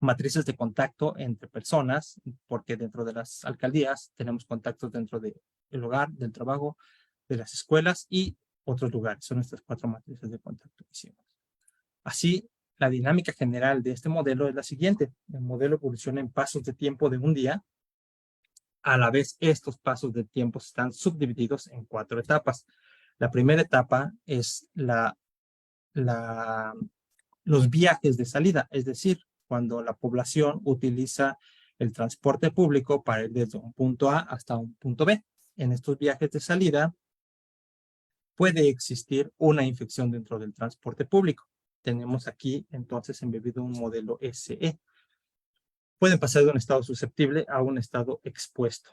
matrices de contacto entre personas, porque dentro de las alcaldías tenemos contactos dentro del hogar, del trabajo, de las escuelas y otros lugares. Son estas 4 matrices de contacto que hicimos. Así, la dinámica general de este modelo es la siguiente. El modelo evoluciona en pasos de tiempo de un día. A la vez, estos pasos de tiempo están subdivididos en 4 etapas. La primera etapa es los viajes de salida, es decir, cuando la población utiliza el transporte público para ir desde un punto A hasta un punto B. En estos viajes de salida puede existir una infección dentro del transporte público. Tenemos aquí entonces embebido un modelo SE. Pueden pasar de un estado susceptible a un estado expuesto.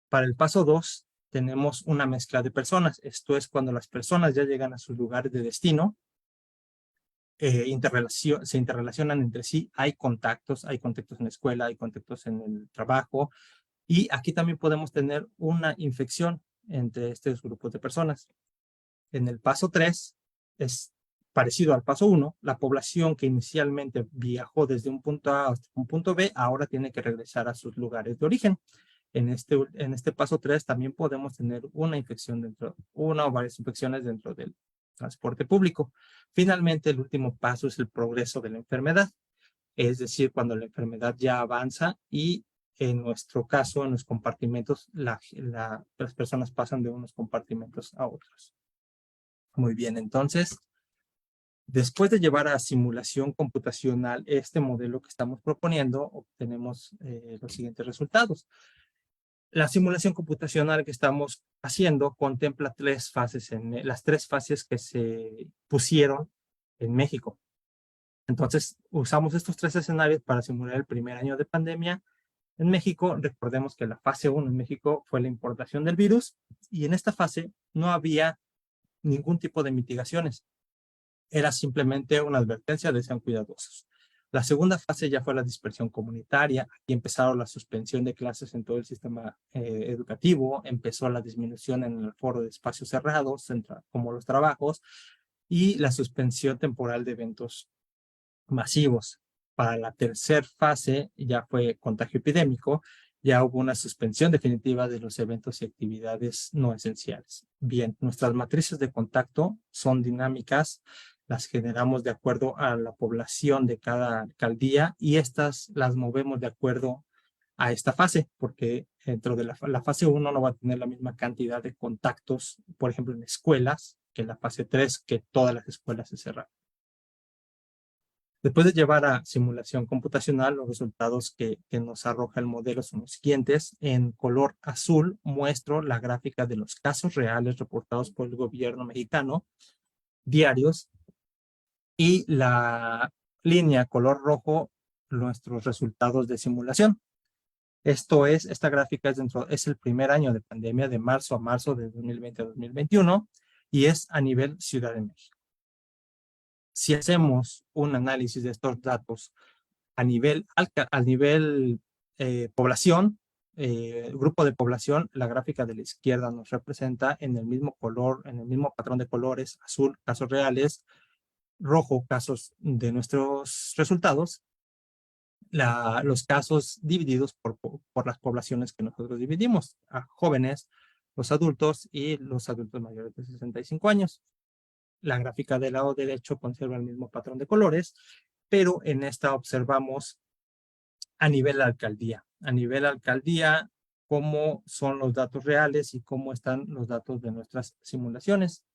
Para el paso 2 tenemos una mezcla de personas. Esto es cuando las personas ya llegan a sus lugares de destino, se interrelacionan entre sí, hay contactos en la escuela, hay contactos en el trabajo, y aquí también podemos tener una infección entre estos grupos de personas. En el paso 3 es parecido al paso 1, la población que inicialmente viajó desde un punto A hasta un punto B, ahora tiene que regresar a sus lugares de origen. En este paso 3 también podemos tener una o varias infecciones dentro del transporte público. Finalmente, el último paso es el progreso de la enfermedad, es decir, cuando la enfermedad ya avanza y en nuestro caso, en los compartimentos, las personas pasan de unos compartimentos a otros. Muy bien, entonces, después de llevar a simulación computacional este modelo que estamos proponiendo, obtenemos los siguientes resultados. La simulación computacional que estamos haciendo contempla 3 fases, las 3 fases que se pusieron en México. Entonces, usamos estos 3 escenarios para simular el primer año de pandemia en México. Recordemos que la fase 1 en México fue la importación del virus, y en esta fase no había ningún tipo de mitigaciones. Era simplemente una advertencia de sean cuidadosos. La segunda fase ya fue la dispersión comunitaria. Aquí empezaron la suspensión de clases en todo el sistema educativo, empezó la disminución en el aforo de espacios cerrados, como los trabajos, y la suspensión temporal de eventos masivos. Para la tercera fase ya fue contagio epidémico, ya hubo una suspensión definitiva de los eventos y actividades no esenciales. Bien, nuestras matrices de contacto son dinámicas, las generamos de acuerdo a la población de cada alcaldía y estas las movemos de acuerdo a esta fase, porque dentro de la fase 1 no va a tener la misma cantidad de contactos, por ejemplo, en escuelas, que en la fase 3, que todas las escuelas se cerraron. Después de llevar a simulación computacional, los resultados que nos arroja el modelo son los siguientes. En color azul muestro la gráfica de los casos reales reportados por el gobierno mexicano, diarios, y la línea color rojo, nuestros resultados de simulación. Esto es, esta gráfica es el primer año de pandemia, de marzo a marzo de 2020 a 2021, y es a nivel Ciudad de México. Si hacemos un análisis de estos datos a nivel población, grupo de población, la gráfica de la izquierda nos representa en el mismo color, en el mismo patrón de colores, azul, casos reales, rojo, casos de nuestros resultados, los casos divididos por las poblaciones que nosotros dividimos, a jóvenes, los adultos y los adultos mayores de 65 años. La gráfica del lado derecho conserva el mismo patrón de colores, pero en esta observamos a nivel alcaldía. A nivel alcaldía, cómo son los datos reales y cómo están los datos de nuestras simulaciones.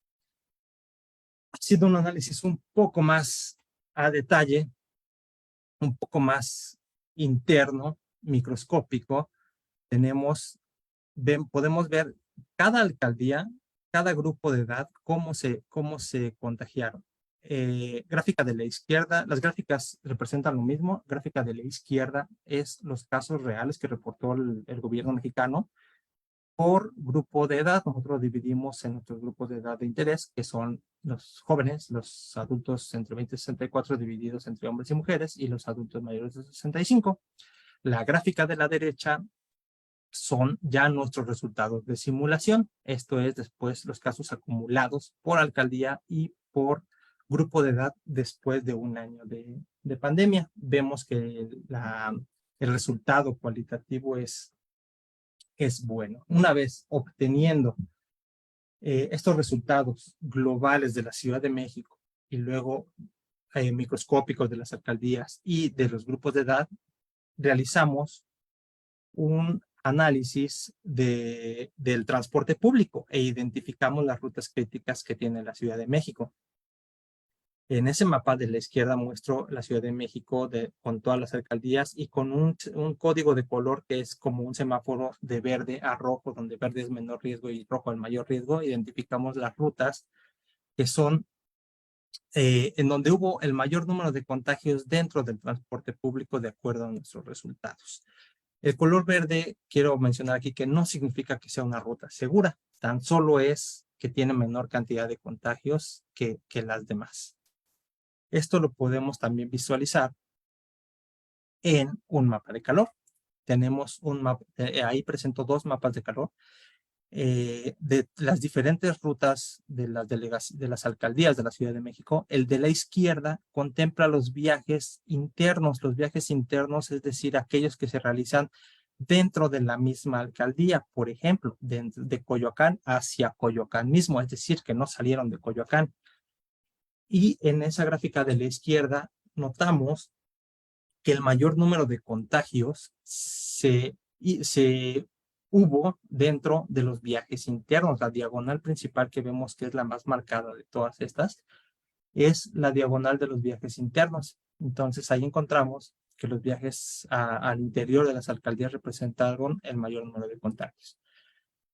Ha sido un análisis un poco más a detalle, un poco más interno, microscópico. Podemos ver cada alcaldía, cada grupo de edad, cómo se contagiaron. Gráfica de la izquierda, las gráficas representan lo mismo. Gráfica de la izquierda es los casos reales que reportó el gobierno mexicano por grupo de edad. Nosotros dividimos en nuestros grupos de edad de interés, que son los jóvenes, los adultos entre 20 y 64 divididos entre hombres y mujeres, y los adultos mayores de 65. La gráfica de la derecha son ya nuestros resultados de simulación. Esto es después los casos acumulados por alcaldía y por grupo de edad después de un año de pandemia. Vemos que el resultado cualitativo es bueno. Una vez obteniendo estos resultados globales de la Ciudad de México y luego microscópicos de las alcaldías y de los grupos de edad, realizamos un análisis del transporte público e identificamos las rutas críticas que tiene la Ciudad de México. En ese mapa de la izquierda muestro la Ciudad de México con todas las alcaldías y con un código de color que es como un semáforo de verde a rojo, donde verde es menor riesgo y rojo el mayor riesgo. Identificamos las rutas que son en donde hubo el mayor número de contagios dentro del transporte público de acuerdo a nuestros resultados. El color verde, quiero mencionar aquí que no significa que sea una ruta segura, tan solo es que tiene menor cantidad de contagios que las demás. Esto lo podemos también visualizar en un mapa de calor. Tenemos un mapa, ahí presento dos mapas de calor de las diferentes rutas de las alcaldías de la Ciudad de México. El de la izquierda contempla los viajes internos, es decir, aquellos que se realizan dentro de la misma alcaldía, por ejemplo, de Coyoacán hacia Coyoacán mismo, es decir, que no salieron de Coyoacán. Y en esa gráfica de la izquierda notamos que el mayor número de contagios se hubo dentro de los viajes internos. La diagonal principal que vemos, que es la más marcada de todas estas, es la diagonal de los viajes internos. Entonces ahí encontramos que los viajes al interior de las alcaldías representaron el mayor número de contagios.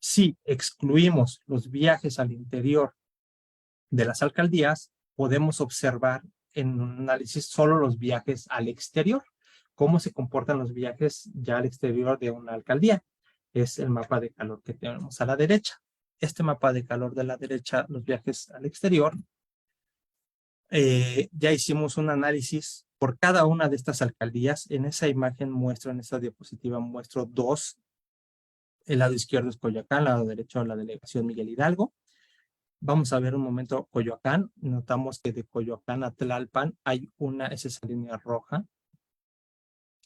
Si excluimos los viajes al interior de las alcaldías, podemos observar en un análisis solo los viajes al exterior. ¿Cómo se comportan los viajes ya al exterior de una alcaldía? Es el mapa de calor que tenemos a la derecha. Este mapa de calor de la derecha, los viajes al exterior, ya hicimos un análisis por cada una de estas alcaldías. En esa imagen muestro, en esta diapositiva muestro dos. El lado izquierdo es Coyoacán, el lado derecho la delegación Miguel Hidalgo. Vamos a ver un momento Coyoacán. Notamos que de Coyoacán a Tlalpan hay esa línea roja.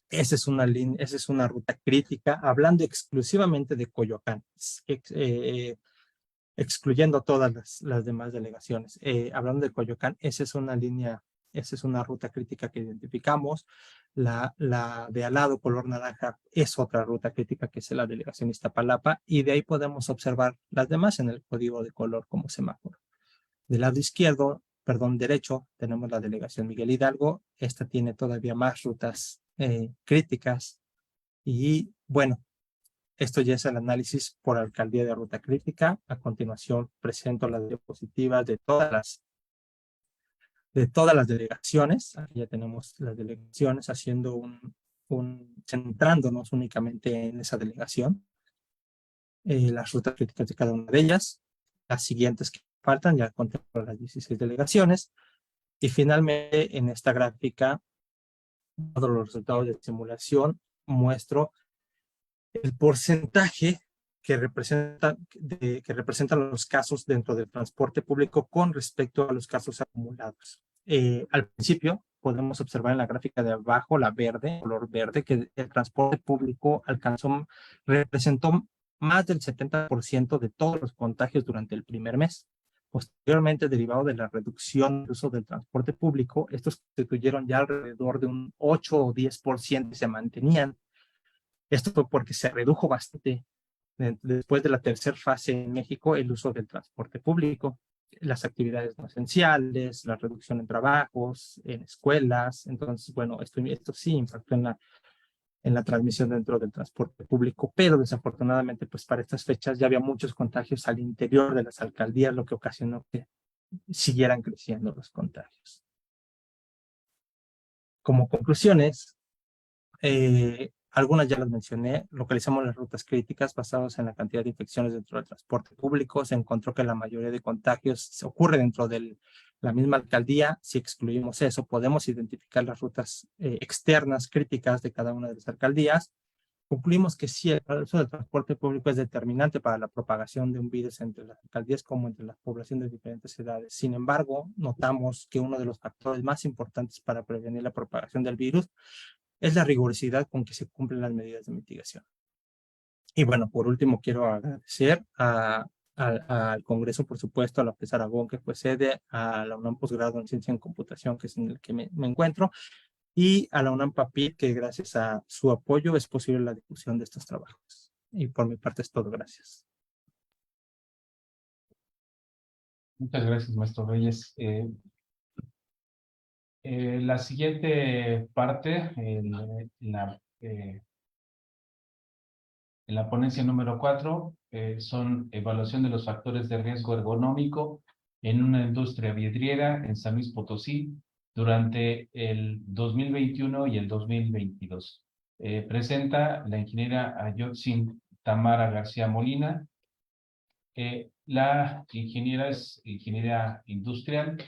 Esa es una ruta crítica, hablando exclusivamente de Coyoacán, excluyendo todas las demás delegaciones. Hablando de Coyoacán, esa es una ruta crítica que identificamos. La de al lado, color naranja, es otra ruta crítica que es la delegación Iztapalapa, y de ahí podemos observar las demás en el código de color como semáforo. Del lado derecho, tenemos la delegación Miguel Hidalgo. Esta tiene todavía más rutas críticas. Y bueno, esto ya es el análisis por alcaldía de ruta crítica. A continuación presento las diapositivas de todas de todas las delegaciones. Aquí ya tenemos las delegaciones haciendo centrándonos únicamente en esa delegación, las rutas críticas de cada una de ellas, las siguientes que faltan, ya contemplo las 16 delegaciones, y finalmente en esta gráfica, todos los resultados de simulación, muestro el porcentaje que representan los casos dentro del transporte público con respecto a los casos acumulados. Al principio podemos observar en la gráfica de abajo, la verde, color verde, que el transporte público representó más del 70% de todos los contagios durante el primer mes. Posteriormente, derivado de la reducción del uso del transporte público, estos constituyeron ya alrededor de un 8 o 10% y se mantenían. Esto fue porque se redujo bastante después de la tercera fase en México el uso del transporte público, las actividades no esenciales, la reducción en trabajos, en escuelas. Entonces, bueno, esto sí impactó en la transmisión dentro del transporte público, pero desafortunadamente, pues para estas fechas ya había muchos contagios al interior de las alcaldías, lo que ocasionó que siguieran creciendo los contagios. Como conclusiones, algunas ya las mencioné. Localizamos las rutas críticas basadas en la cantidad de infecciones dentro del transporte público. Se encontró que la mayoría de contagios ocurre dentro de la misma alcaldía. Si excluimos eso, podemos identificar las rutas externas críticas de cada una de las alcaldías. Concluimos que sí, el uso del transporte público es determinante para la propagación de un virus entre las alcaldías como entre las poblaciones de diferentes edades. Sin embargo, notamos que uno de los factores más importantes para prevenir la propagación del virus es la rigurosidad con que se cumplen las medidas de mitigación. Y bueno, por último, quiero agradecer al Congreso, por supuesto, a la FES Aragón, que fue sede, a la UNAM Posgrado en Ciencia en Computación, que es en el que me encuentro, y a la UNAM PAPIR, que gracias a su apoyo es posible la difusión de estos trabajos. Y por mi parte es todo. Gracias. Muchas gracias, maestro Reyes. La siguiente parte, en la ponencia número 4, son evaluación de los factores de riesgo ergonómico en una industria vidriera en San Luis Potosí durante el 2021 y el 2022. Presenta la ingeniera Ayotzin Tamara García Molina. La ingeniera es ingeniera industrial.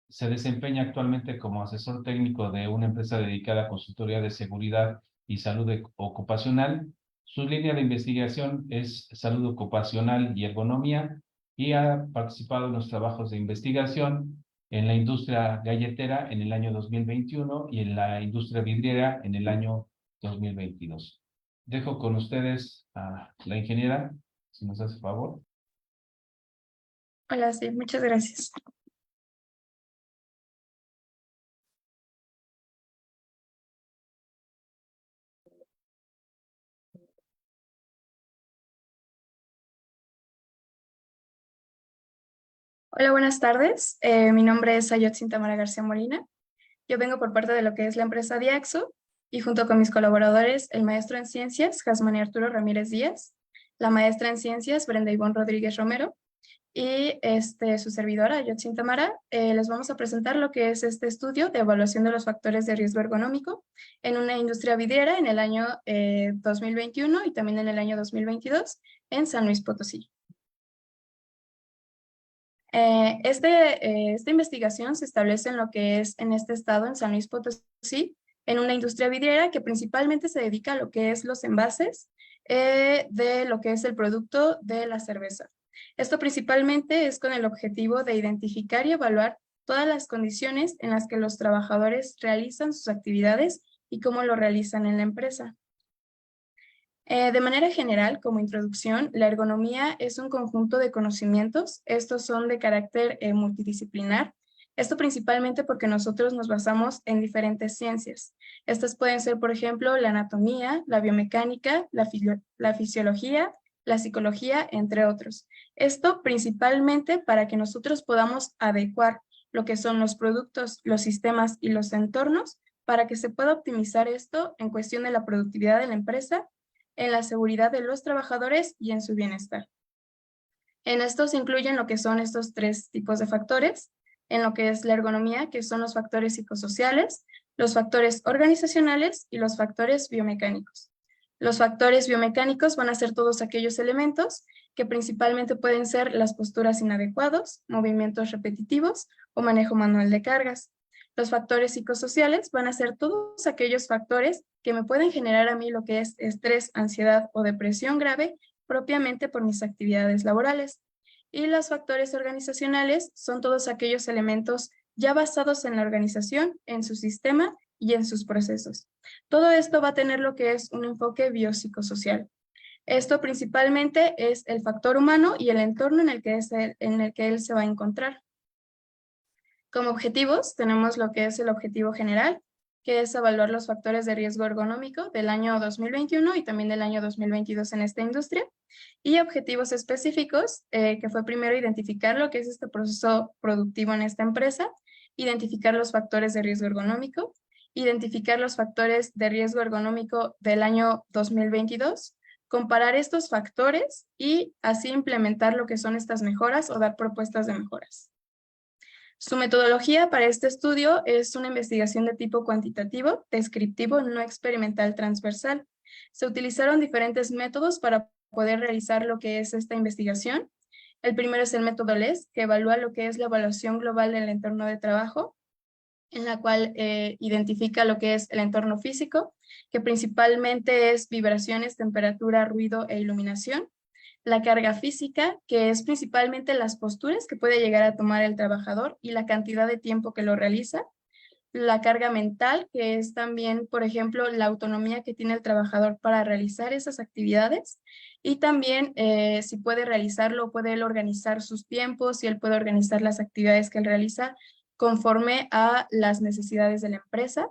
Se desempeña actualmente como asesor técnico de una empresa dedicada a consultoría de seguridad y salud ocupacional. Su línea de investigación es salud ocupacional y ergonomía, y ha participado en los trabajos de investigación en la industria galletera en el año 2021 y en la industria vidriera en el año 2022. Dejo con ustedes a la ingeniera, si nos hace favor. Hola, sí, muchas gracias. Hola, buenas tardes. Mi nombre es Ayotzin Tamara García Molina. Yo vengo por parte de lo que es la empresa Diaxo y junto con mis colaboradores, el maestro en ciencias, Jasmine Arturo Ramírez Díaz, la maestra en ciencias, Brenda Ivonne Rodríguez Romero, y su servidora, Ayotzin Tamara, les vamos a presentar lo que es este estudio de evaluación de los factores de riesgo ergonómico en una industria vidriera en el año 2021 y también en el año 2022 en San Luis Potosí. Esta investigación se establece en lo que es en este estado, en San Luis Potosí, en una industria vidriera que principalmente se dedica a lo que es los envases de lo que es el producto de la cerveza. Esto principalmente es con el objetivo de identificar y evaluar todas las condiciones en las que los trabajadores realizan sus actividades y cómo lo realizan en la empresa. De manera general, como introducción, la ergonomía es un conjunto de conocimientos. Estos son de carácter multidisciplinar. Esto principalmente porque nosotros nos basamos en diferentes ciencias. Estas pueden ser, por ejemplo, la anatomía, la biomecánica, la fisiología, la psicología, entre otros. Esto principalmente para que nosotros podamos adecuar lo que son los productos, los sistemas y los entornos para que se pueda optimizar esto en cuestión de la productividad de la empresa, en la seguridad de los trabajadores y en su bienestar. En esto se incluyen lo que son estos tres tipos de factores. en lo que es la ergonomía, que son los factores psicosociales, los factores organizacionales y los factores biomecánicos. Los factores biomecánicos van a ser todos aquellos elementos que principalmente pueden ser las posturas inadecuadas, movimientos repetitivos o manejo manual de cargas. Los factores psicosociales van a ser todos aquellos factores que me pueden generar a mí lo que es estrés, ansiedad o depresión grave propiamente por mis actividades laborales. Y los factores organizacionales son todos aquellos elementos ya basados en la organización, en su sistema y en sus procesos. Todo esto va a tener lo que es un enfoque biopsicosocial. Esto principalmente es el factor humano y el entorno en el que él se va a encontrar. Como objetivos tenemos lo que es el objetivo general, que es evaluar los factores de riesgo ergonómico del año 2021 y también del año 2022 en esta industria. Y objetivos específicos, que fue primero identificar lo que es este proceso productivo en esta empresa, identificar los factores de riesgo ergonómico, identificar los factores de riesgo ergonómico del año 2022, comparar estos factores y así implementar lo que son estas mejoras o dar propuestas de mejoras. Su metodología para este estudio es una investigación de tipo cuantitativo, descriptivo, no experimental transversal. Se utilizaron diferentes métodos para poder realizar lo que es esta investigación. El primero es el método LES, que evalúa lo que es la evaluación global del entorno de trabajo, en la cual identifica lo que es el entorno físico, que principalmente es vibraciones, temperatura, ruido e iluminación. La carga física, que es principalmente las posturas que puede llegar a tomar el trabajador y la cantidad de tiempo que lo realiza. La carga mental, que es también, por ejemplo, la autonomía que tiene el trabajador para realizar esas actividades. Y también si puede realizarlo, puede él organizar sus tiempos, si él puede organizar las actividades que él realiza conforme a las necesidades de la empresa.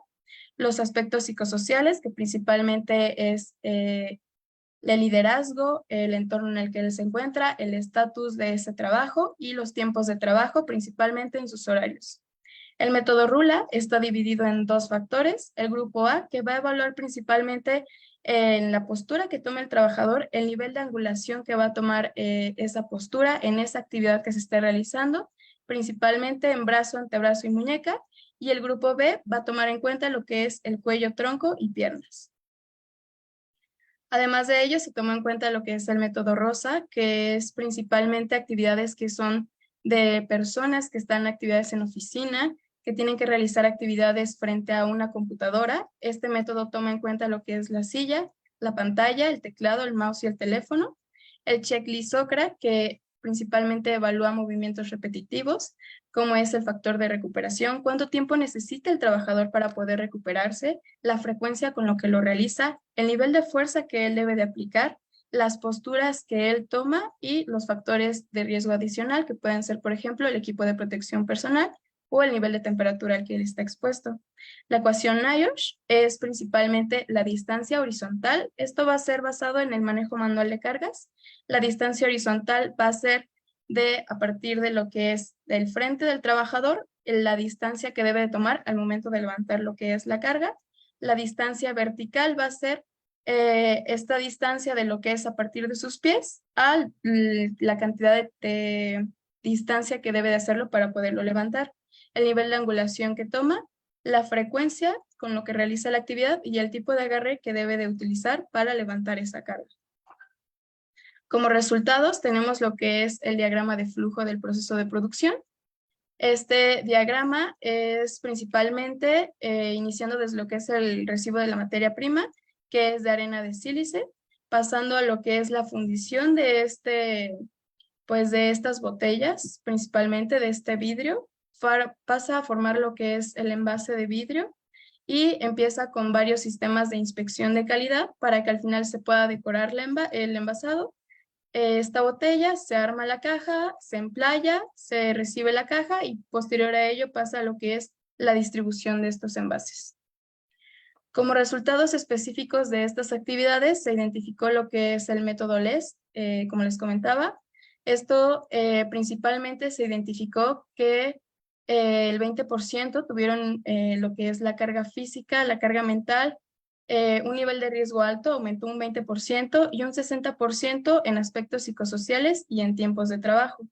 Los aspectos psicosociales, que principalmente es el liderazgo, el entorno en el que él se encuentra, el estatus de ese trabajo y los tiempos de trabajo, principalmente en sus horarios. El método RULA está dividido en dos factores. El grupo A, que va a evaluar principalmente en la postura que tome el trabajador, el nivel de angulación que va a tomar esa postura en esa actividad que se esté realizando, principalmente en brazo, antebrazo y muñeca. Y el grupo B va a tomar en cuenta lo que es el cuello, tronco y piernas. Además de ello, se toma en cuenta lo que es el método ROSA, que es principalmente actividades que son de personas que están en actividades en oficina, que tienen que realizar actividades frente a una computadora. Este método toma en cuenta lo que es la silla, la pantalla, el teclado, el mouse y el teléfono. El checklist SOCRA, que principalmente evalúa movimientos repetitivos, cómo es el factor de recuperación, cuánto tiempo necesita el trabajador para poder recuperarse, la frecuencia con lo que lo realiza, el nivel de fuerza que él debe de aplicar, las posturas que él toma y los factores de riesgo adicional que pueden ser, por ejemplo, el equipo de protección personal o el nivel de temperatura al que él está expuesto. La ecuación NIOSH es principalmente la distancia horizontal. Esto va a ser basado en el manejo manual de cargas. La distancia horizontal va a ser a partir de lo que es del frente del trabajador, la distancia que debe de tomar al momento de levantar lo que es la carga. La distancia vertical va a ser esta distancia de lo que es a partir de sus pies a la cantidad de distancia que debe de hacerlo para poderlo levantar. El nivel de angulación que toma, la frecuencia con lo que realiza la actividad y el tipo de agarre que debe de utilizar para levantar esa carga. Como resultados tenemos lo que es el diagrama de flujo del proceso de producción. Este diagrama es principalmente iniciando desde lo que es el recibo de la materia prima, que es de arena de sílice, pasando a lo que es la fundición de estas botellas, principalmente de este vidrio, pasa a formar lo que es el envase de vidrio y empieza con varios sistemas de inspección de calidad para que al final se pueda decorar el envasado. Esta botella se arma la caja, se emplaya, se recibe la caja y posterior a ello pasa a lo que es la distribución de estos envases. Como resultados específicos de estas actividades se identificó lo que es el método LES, como les comentaba. Esto principalmente se identificó que el 20% tuvieron lo que es la carga física, la carga mental, un nivel de riesgo alto aumentó un 20% y un 60% en aspectos psicosociales y en tiempos de trabajo.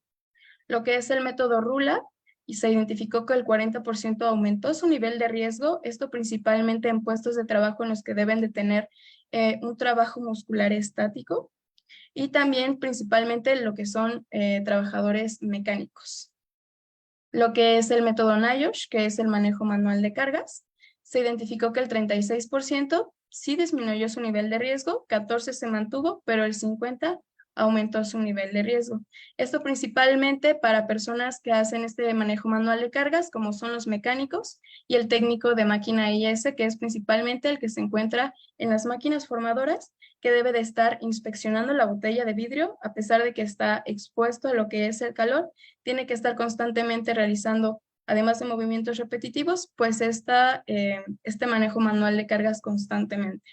Lo que es el método RULA y se identificó que el 40% aumentó su nivel de riesgo, esto principalmente en puestos de trabajo en los que deben de tener un trabajo muscular estático y también principalmente lo que son trabajadores mecánicos. Lo que es el método NIOSH, que es el manejo manual de cargas, se identificó que el 36% sí disminuyó su nivel de riesgo, 14% se mantuvo, pero el 50% aumentó su nivel de riesgo. Esto principalmente para personas que hacen este manejo manual de cargas, como son los mecánicos y el técnico de máquina IS, que es principalmente el que se encuentra en las máquinas formadoras, que debe de estar inspeccionando la botella de vidrio, a pesar de que está expuesto a lo que es el calor, tiene que estar constantemente realizando, además de movimientos repetitivos, pues este manejo manual de cargas constantemente.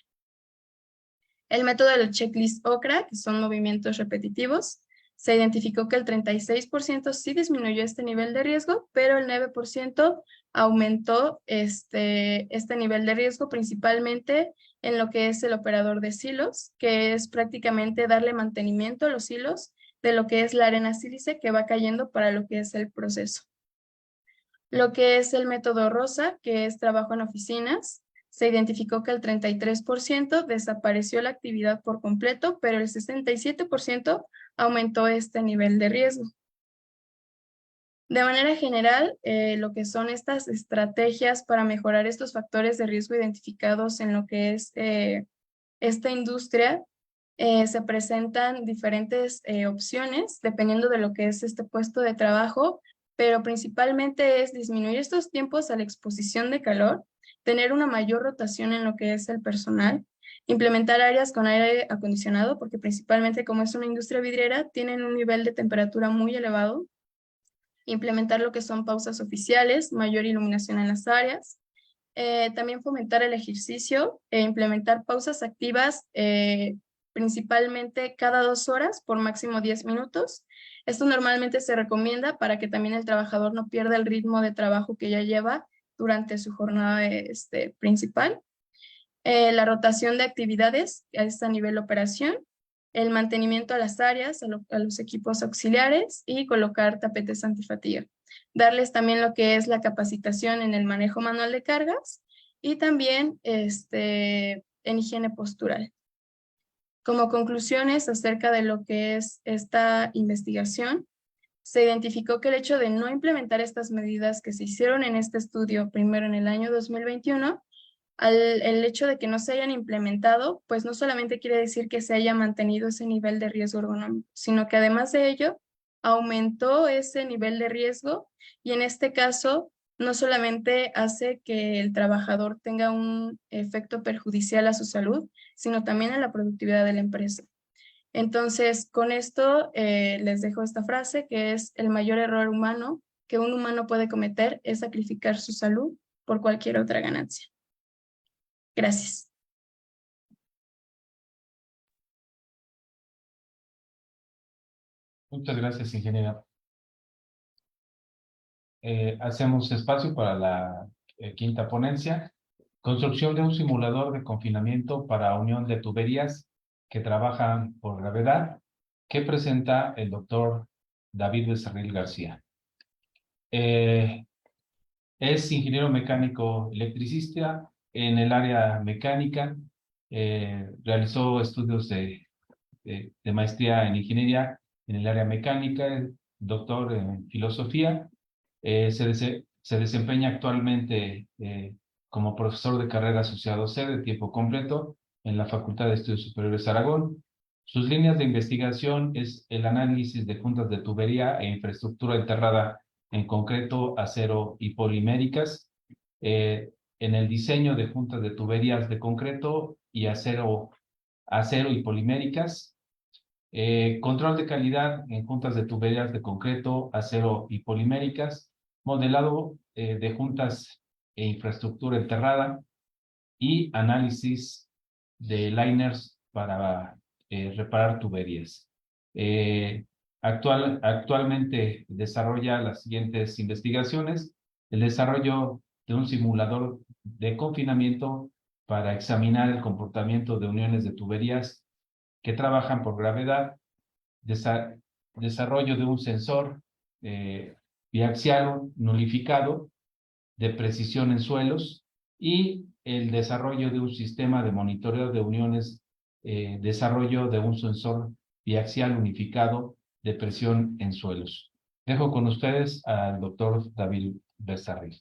El método del checklist OCRA, que son movimientos repetitivos, se identificó que el 36% sí disminuyó este nivel de riesgo, pero el 9% aumentó este nivel de riesgo, principalmente en lo que es el operador de silos, que es prácticamente darle mantenimiento a los silos de lo que es la arena sílice que va cayendo para lo que es el proceso. Lo que es el método ROSA, que es trabajo en oficinas, se identificó que el 33% desapareció la actividad por completo, pero el 67% aumentó este nivel de riesgo. De manera general, lo que son estas estrategias para mejorar estos factores de riesgo identificados en lo que es esta industria, se presentan diferentes opciones dependiendo de lo que es este puesto de trabajo, pero principalmente es disminuir estos tiempos a la exposición de calor, tener una mayor rotación en lo que es el personal, implementar áreas con aire acondicionado, porque principalmente como es una industria vidriera, tienen un nivel de temperatura muy elevado, implementar lo que son pausas oficiales, mayor iluminación en las áreas, también fomentar el ejercicio e implementar pausas activas principalmente cada 2 horas por máximo 10 minutos. Esto normalmente se recomienda para que también el trabajador no pierda el ritmo de trabajo que ya lleva durante su jornada principal. La rotación de actividades a nivel operación, el mantenimiento a las áreas, a los equipos auxiliares y colocar tapetes antifatiga. Darles también lo que es la capacitación en el manejo manual de cargas y también en higiene postural. Como conclusiones acerca de lo que es esta investigación, se identificó que el hecho de no implementar estas medidas que se hicieron en este estudio primero en el año 2021, el hecho de que no se hayan implementado, pues no solamente quiere decir que se haya mantenido ese nivel de riesgo ergonómico, sino que además de ello, aumentó ese nivel de riesgo y en este caso no solamente hace que el trabajador tenga un efecto perjudicial a su salud, sino también a la productividad de la empresa. Entonces, con esto les dejo esta frase que es: el mayor error humano que un humano puede cometer es sacrificar su salud por cualquier otra ganancia. Gracias. Muchas gracias, ingeniera. Hacemos espacio para la quinta ponencia. Construcción de un simulador de confinamiento para unión de tuberías que trabajan por gravedad, que presenta el doctor David Becerril García. Es ingeniero mecánico electricista en el área mecánica. Realizó estudios de maestría en ingeniería en el área mecánica, doctor en filosofía. Se desempeña actualmente como profesor de carrera asociado C de tiempo completo en la Facultad de Estudios Superiores Aragón. Sus líneas de investigación es el análisis de juntas de tubería e infraestructura enterrada en concreto, acero y poliméricas, en el diseño de juntas de tuberías de concreto y acero y poliméricas, control de calidad en juntas de tuberías de concreto, acero y poliméricas, modelado de juntas e infraestructura enterrada y análisis de liners para reparar tuberías. Actualmente desarrolla las siguientes investigaciones: el desarrollo de un simulador de confinamiento para examinar el comportamiento de uniones de tuberías que trabajan por gravedad, desarrollo de un sensor biaxial nulificado de precisión en suelos y el desarrollo de un sistema de monitoreo de uniones, desarrollo de un sensor biaxial unificado de presión en suelos. Dejo con ustedes al doctor David Becerril.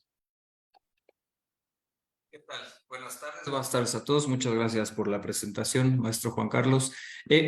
¿Qué tal? Buenas tardes a todos. Muchas gracias por la presentación, maestro Juan Carlos.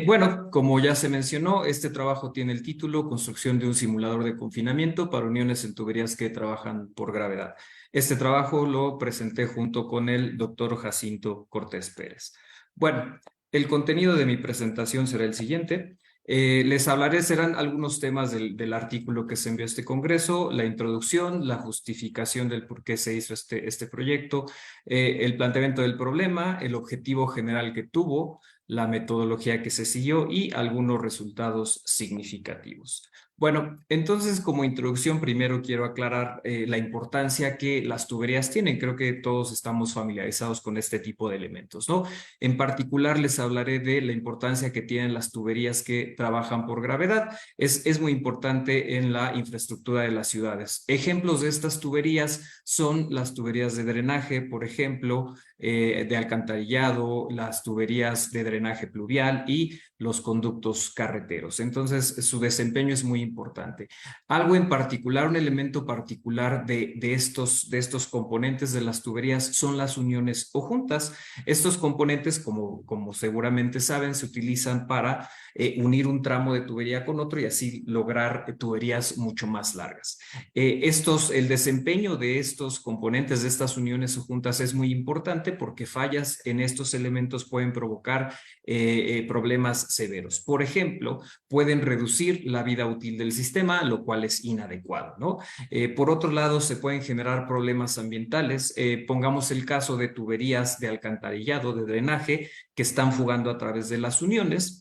Bueno, como ya se mencionó, este trabajo tiene el título Construcción de un simulador de confinamiento para uniones en tuberías que trabajan por gravedad. Este trabajo lo presenté junto con el doctor Jacinto Cortés Pérez. Bueno, el contenido de mi presentación será el siguiente. Les hablaré, serán algunos temas del artículo que se envió a este congreso, la introducción, la justificación del por qué se hizo este proyecto, el planteamiento del problema, el objetivo general que tuvo, la metodología que se siguió y algunos resultados significativos. Bueno, entonces como introducción primero quiero aclarar la importancia que las tuberías tienen. Creo que todos estamos familiarizados con este tipo de elementos, ¿no? En particular les hablaré de la importancia que tienen las tuberías que trabajan por gravedad. Es muy importante en la infraestructura de las ciudades. Ejemplos de estas tuberías son las tuberías de drenaje, por ejemplo, de alcantarillado, las tuberías de drenaje pluvial y los conductos carreteros. Entonces, su desempeño es muy importante. Algo en particular, un elemento particular de estos componentes de las tuberías son las uniones o juntas. Estos componentes, como seguramente saben, se utilizan para unir un tramo de tubería con otro y así lograr tuberías mucho más largas. El desempeño de estos componentes, de estas uniones o juntas es muy importante porque fallas en estos elementos pueden provocar problemas severos. Por ejemplo, pueden reducir la vida útil del sistema, lo cual es inadecuado, ¿no? Por otro lado, se pueden generar problemas ambientales. Pongamos el caso de tuberías de alcantarillado, de drenaje, que están fugando a través de las uniones.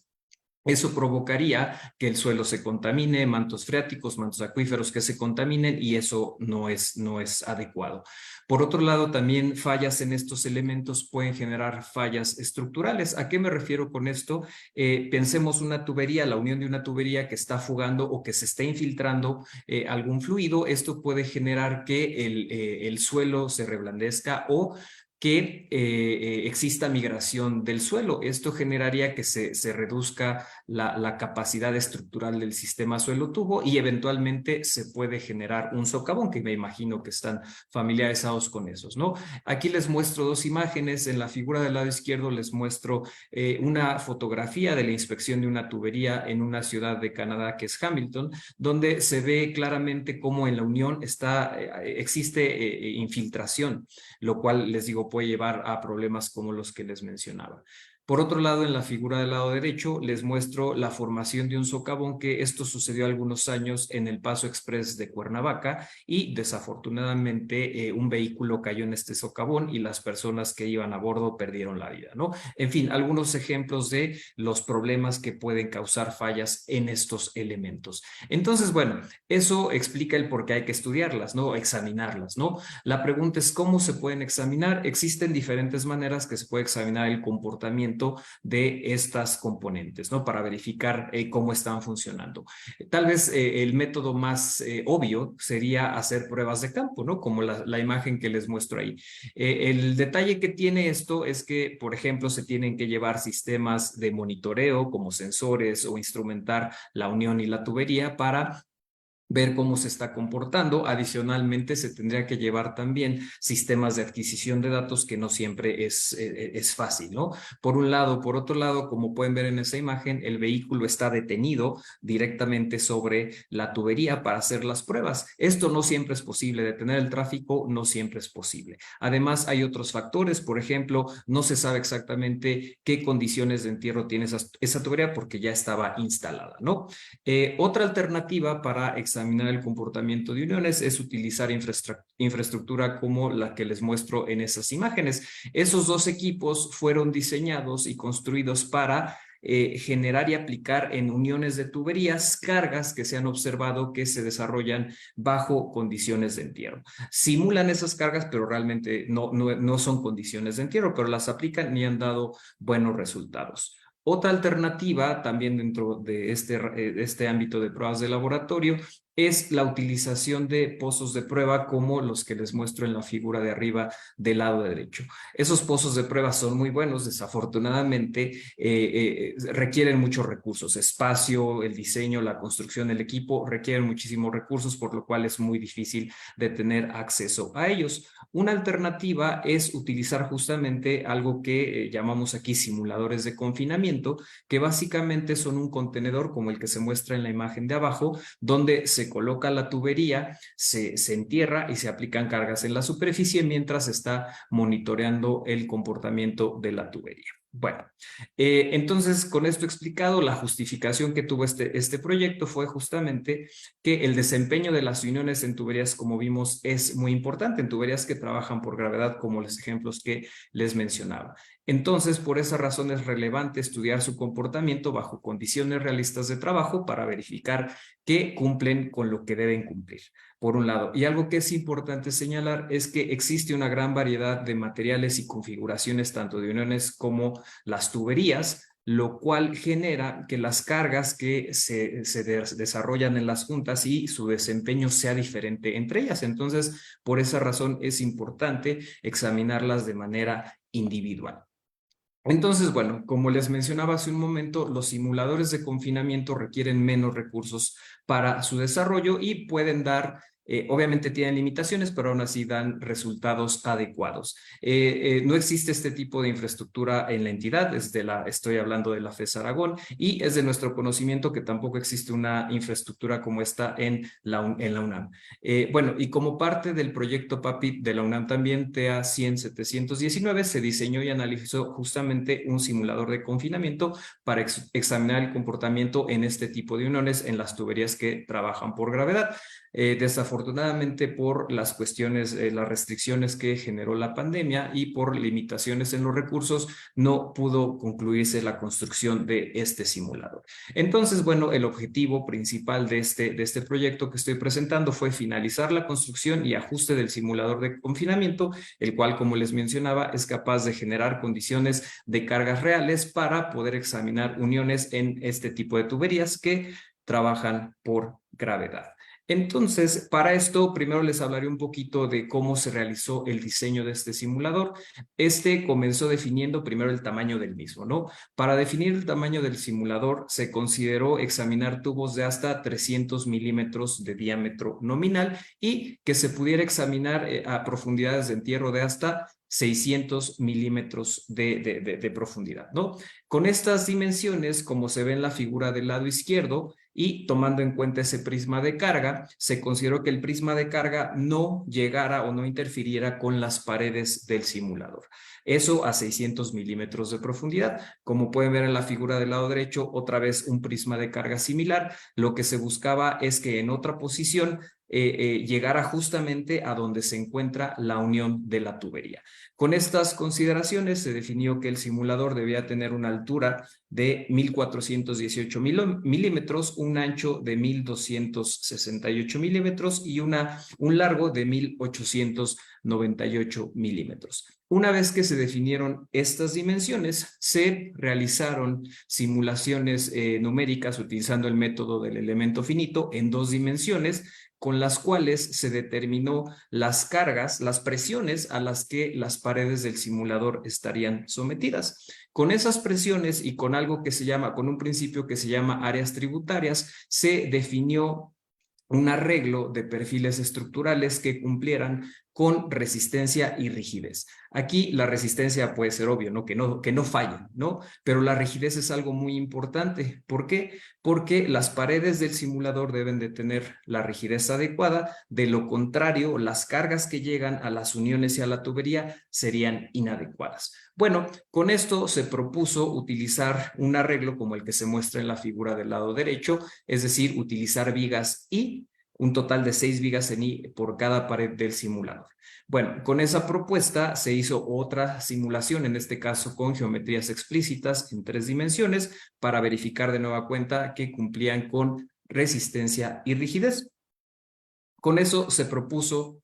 Eso provocaría que el suelo se contamine, mantos freáticos, mantos acuíferos que se contaminen y eso no es adecuado. Por otro lado, también fallas en estos elementos pueden generar fallas estructurales. ¿A qué me refiero con esto? Pensemos una tubería, la unión de una tubería que está fugando o que se está infiltrando algún fluido. Esto puede generar que el suelo se reblandezca o que exista migración del suelo. Esto generaría que se reduzca la capacidad estructural del sistema suelo-tubo y eventualmente se puede generar un socavón, que me imagino que están familiarizados con esos, ¿no? Aquí les muestro dos imágenes. En la figura del lado izquierdo les muestro una fotografía de la inspección de una tubería en una ciudad de Canadá que es Hamilton, donde se ve claramente cómo en la unión existe infiltración, lo cual les digo puede llevar a problemas como los que les mencionaba. Por otro lado, en la figura del lado derecho les muestro la formación de un socavón, que esto sucedió algunos años en el Paso Express de Cuernavaca y desafortunadamente un vehículo cayó en este socavón y las personas que iban a bordo perdieron la vida, ¿no? En fin, algunos ejemplos de los problemas que pueden causar fallas en estos elementos. Entonces, bueno, eso explica el por qué hay que estudiarlas, ¿no? Examinarlas, ¿no? La pregunta es cómo se pueden examinar. Existen diferentes maneras que se puede examinar el comportamiento de estas componentes, ¿no? Para verificar cómo están funcionando. Tal vez el método más obvio sería hacer pruebas de campo, ¿no? Como la imagen que les muestro ahí. El detalle que tiene esto es que, por ejemplo, se tienen que llevar sistemas de monitoreo como sensores o instrumentar la unión y la tubería para ver cómo se está comportando. Adicionalmente, se tendría que llevar también sistemas de adquisición de datos, que no siempre es fácil, ¿no? Por un lado. Por otro lado, como pueden ver en esa imagen, el vehículo está detenido directamente sobre la tubería para hacer las pruebas. Esto no siempre es posible. Detener el tráfico no siempre es posible. Además, hay otros factores. Por ejemplo, no se sabe exactamente qué condiciones de entierro tiene esa tubería porque ya estaba instalada, ¿no? Otra alternativa para examinar el comportamiento de uniones es utilizar infraestructura como la que les muestro en esas imágenes. Esos dos equipos fueron diseñados y construidos para generar y aplicar en uniones de tuberías cargas que se han observado que se desarrollan bajo condiciones de entierro. Simulan esas cargas, pero realmente no son condiciones de entierro, pero las aplican y han dado buenos resultados. Otra alternativa, también dentro de este ámbito de pruebas de laboratorio, es la utilización de pozos de prueba como los que les muestro en la figura de arriba del lado derecho. Esos pozos de prueba son muy buenos, desafortunadamente requieren muchos recursos, espacio, el diseño, la construcción del equipo, requieren muchísimos recursos, por lo cual es muy difícil de tener acceso a ellos. Una alternativa es utilizar justamente algo que llamamos aquí simuladores de confinamiento, que básicamente son un contenedor como el que se muestra en la imagen de abajo, donde se coloca la tubería, se entierra y se aplican cargas en la superficie mientras se está monitoreando el comportamiento de la tubería. Bueno, entonces con esto explicado, la justificación que tuvo este proyecto fue justamente que el desempeño de las uniones en tuberías, como vimos, es muy importante, en tuberías que trabajan por gravedad, como los ejemplos que les mencionaba. Entonces, por esa razón es relevante estudiar su comportamiento bajo condiciones realistas de trabajo para verificar que cumplen con lo que deben cumplir, por un lado. Y algo que es importante señalar es que existe una gran variedad de materiales y configuraciones, tanto de uniones como las tuberías, lo cual genera que las cargas que se desarrollan en las juntas y su desempeño sea diferente entre ellas. Entonces, por esa razón es importante examinarlas de manera individual. Entonces, bueno, como les mencionaba hace un momento, los simuladores de confinamiento requieren menos recursos para su desarrollo y pueden dar, obviamente tienen limitaciones, pero aún así dan resultados adecuados. No existe este tipo de infraestructura en la entidad, estoy hablando de la FES Aragón, y es de nuestro conocimiento que tampoco existe una infraestructura como esta en la UNAM. Bueno, y como parte del proyecto PAPIT de la UNAM también, TA 100-719, se diseñó y analizó justamente un simulador de confinamiento para examinar el comportamiento en este tipo de uniones en las tuberías que trabajan por gravedad. Desafortunadamente, por las cuestiones, las restricciones que generó la pandemia y por limitaciones en los recursos, no pudo concluirse la construcción de este simulador. Entonces, bueno, el objetivo principal de este proyecto que estoy presentando fue finalizar la construcción y ajuste del simulador de confinamiento, el cual, como les mencionaba, es capaz de generar condiciones de cargas reales para poder examinar uniones en este tipo de tuberías que trabajan por gravedad. Entonces, para esto, primero les hablaré un poquito de cómo se realizó el diseño de este simulador. Este comenzó definiendo primero el tamaño del mismo, ¿no? Para definir el tamaño del simulador, se consideró examinar tubos de hasta 300 milímetros de diámetro nominal y que se pudiera examinar a profundidades de entierro de hasta 600 milímetros de profundidad, ¿no? Con estas dimensiones, como se ve en la figura del lado izquierdo, y tomando en cuenta ese prisma de carga, se consideró que el prisma de carga no llegara o no interfiriera con las paredes del simulador. Eso a 600 milímetros de profundidad. Como pueden ver en la figura del lado derecho, otra vez un prisma de carga similar. Lo que se buscaba es que en otra posición llegara justamente a donde se encuentra la unión de la tubería. Con estas consideraciones se definió que el simulador debía tener una altura de 1418 milímetros, un ancho de 1268 milímetros y un largo de 1898 milímetros. Una vez que se definieron estas dimensiones, se realizaron simulaciones numéricas utilizando el método del elemento finito en 2 dimensiones, con las cuales se determinó las cargas, las presiones a las que las paredes del simulador estarían sometidas. Con esas presiones y con algo que se llama, con un principio que se llama áreas tributarias, se definió un arreglo de perfiles estructurales que cumplieran con resistencia y rigidez. Aquí la resistencia puede ser obvio, ¿no? Que no fallen, ¿no? Pero la rigidez es algo muy importante. ¿Por qué? Porque las paredes del simulador deben de tener la rigidez adecuada. De lo contrario, las cargas que llegan a las uniones y a la tubería serían inadecuadas. Bueno, con esto se propuso utilizar un arreglo como el que se muestra en la figura del lado derecho, es decir, utilizar vigas y un total de 6 vigas en I por cada pared del simulador. Bueno, con esa propuesta se hizo otra simulación, en este caso con geometrías explícitas en 3 dimensiones, para verificar de nueva cuenta que cumplían con resistencia y rigidez. Con eso se propuso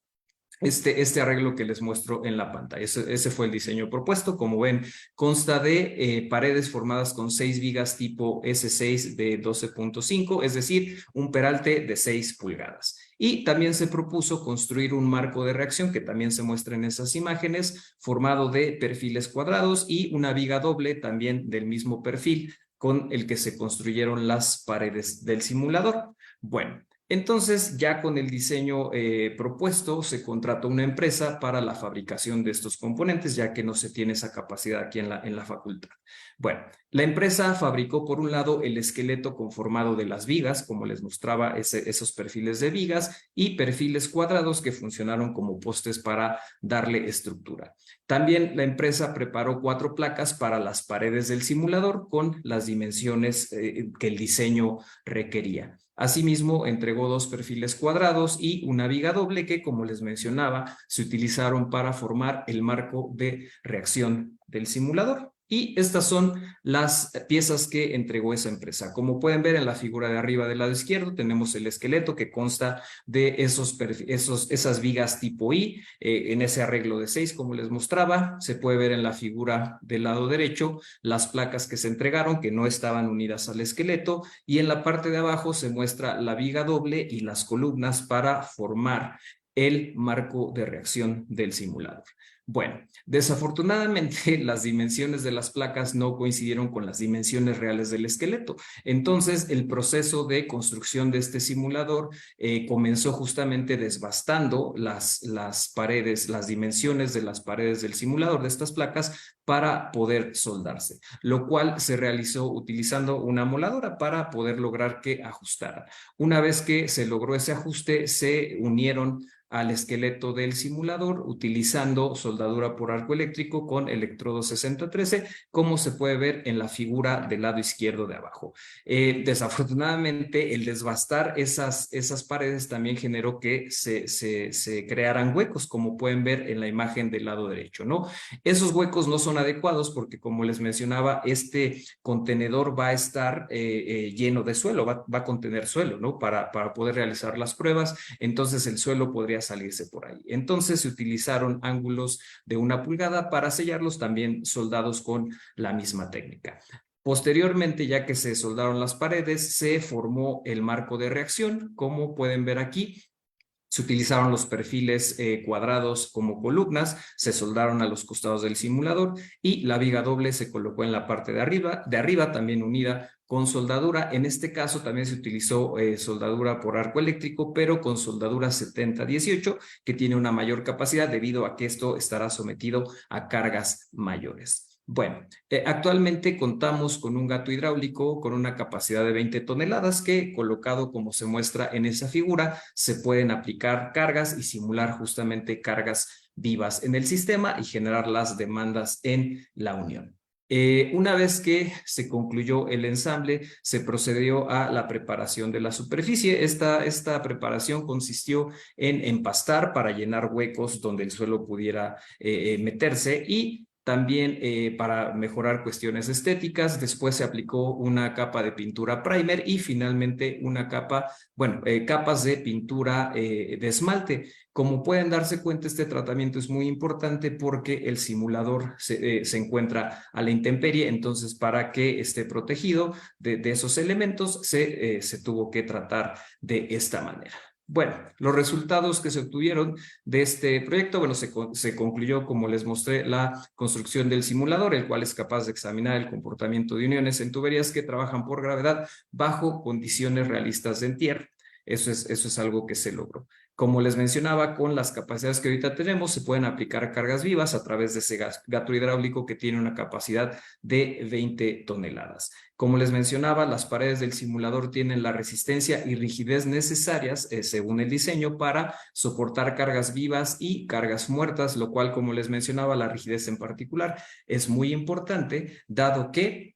este arreglo que les muestro en la pantalla. Ese fue el diseño propuesto. Como ven, consta de paredes formadas con 6 vigas tipo S6 de 12.5, es decir, un peralte de 6 pulgadas. Y también se propuso construir un marco de reacción, que también se muestra en esas imágenes, formado de perfiles cuadrados y una viga doble también del mismo perfil con el que se construyeron las paredes del simulador. Bueno, entonces, ya con el diseño propuesto, se contrató una empresa para la fabricación de estos componentes, ya que no se tiene esa capacidad aquí en la facultad. Bueno, la empresa fabricó, por un lado, el esqueleto conformado de las vigas, como les mostraba esos perfiles de vigas, y perfiles cuadrados que funcionaron como postes para darle estructura. También la empresa preparó 4 placas para las paredes del simulador con las dimensiones que el diseño requería. Asimismo, entregó 2 perfiles cuadrados y una viga doble que, como les mencionaba, se utilizaron para formar el marco de reacción del simulador. Y estas son las piezas que entregó esa empresa. Como pueden ver en la figura de arriba del lado izquierdo, tenemos el esqueleto que consta de esas vigas tipo I, en ese arreglo de 6, como les mostraba. Se puede ver en la figura del lado derecho las placas que se entregaron, que no estaban unidas al esqueleto, y en la parte de abajo se muestra la viga doble y las columnas para formar el marco de reacción del simulador. Bueno, desafortunadamente las dimensiones de las placas no coincidieron con las dimensiones reales del esqueleto. Entonces, el proceso de construcción de este simulador comenzó justamente desbastando las paredes, las dimensiones de las paredes del simulador de estas placas para poder soldarse, lo cual se realizó utilizando una moladora para poder lograr que ajustara. Una vez que se logró ese ajuste, se unieron al esqueleto del simulador utilizando soldadura por arco eléctrico con electrodo 6013, como se puede ver en la figura del lado izquierdo de abajo. Desafortunadamente, el desbastar esas paredes también generó que se crearan huecos, como pueden ver en la imagen del lado derecho, ¿no? Esos huecos no son adecuados porque, como les mencionaba, este contenedor va a estar lleno de suelo, va a contener suelo, ¿no? Para poder realizar las pruebas, entonces el suelo podría salirse por ahí. Entonces se utilizaron ángulos de 1 pulgada para sellarlos, también soldados con la misma técnica. Posteriormente, ya que se soldaron las paredes, se formó el marco de reacción, como pueden ver aquí. Se utilizaron los perfiles cuadrados como columnas, se soldaron a los costados del simulador y la viga doble se colocó en la parte de arriba también unida con soldadura. En este caso también se utilizó soldadura por arco eléctrico, pero con soldadura 7018, que tiene una mayor capacidad debido a que esto estará sometido a cargas mayores. Bueno, actualmente contamos con un gato hidráulico con una capacidad de 20 toneladas que, colocado como se muestra en esa figura, se pueden aplicar cargas y simular justamente cargas vivas en el sistema y generar las demandas en la unión. Una vez que se concluyó el ensamble, se procedió a la preparación de la superficie. Esta preparación consistió en empastar para llenar huecos donde el suelo pudiera meterse y también para mejorar cuestiones estéticas. Después se aplicó una capa de pintura primer y finalmente una capa, capas de pintura de esmalte. Como pueden darse cuenta, este tratamiento es muy importante porque el simulador se encuentra a la intemperie, entonces para que esté protegido de esos elementos se tuvo que tratar de esta manera. Bueno, los resultados que se obtuvieron de este proyecto, se concluyó, como les mostré, la construcción del simulador, el cual es capaz de examinar el comportamiento de uniones en tuberías que trabajan por gravedad bajo condiciones realistas de entierro. Eso es algo que se logró. Como les mencionaba, con las capacidades que ahorita tenemos, se pueden aplicar cargas vivas a través de ese gato hidráulico que tiene una capacidad de 20 toneladas. Como les mencionaba, las paredes del simulador tienen la resistencia y rigidez necesarias, según el diseño, para soportar cargas vivas y cargas muertas, lo cual, como les mencionaba, la rigidez en particular es muy importante, dado que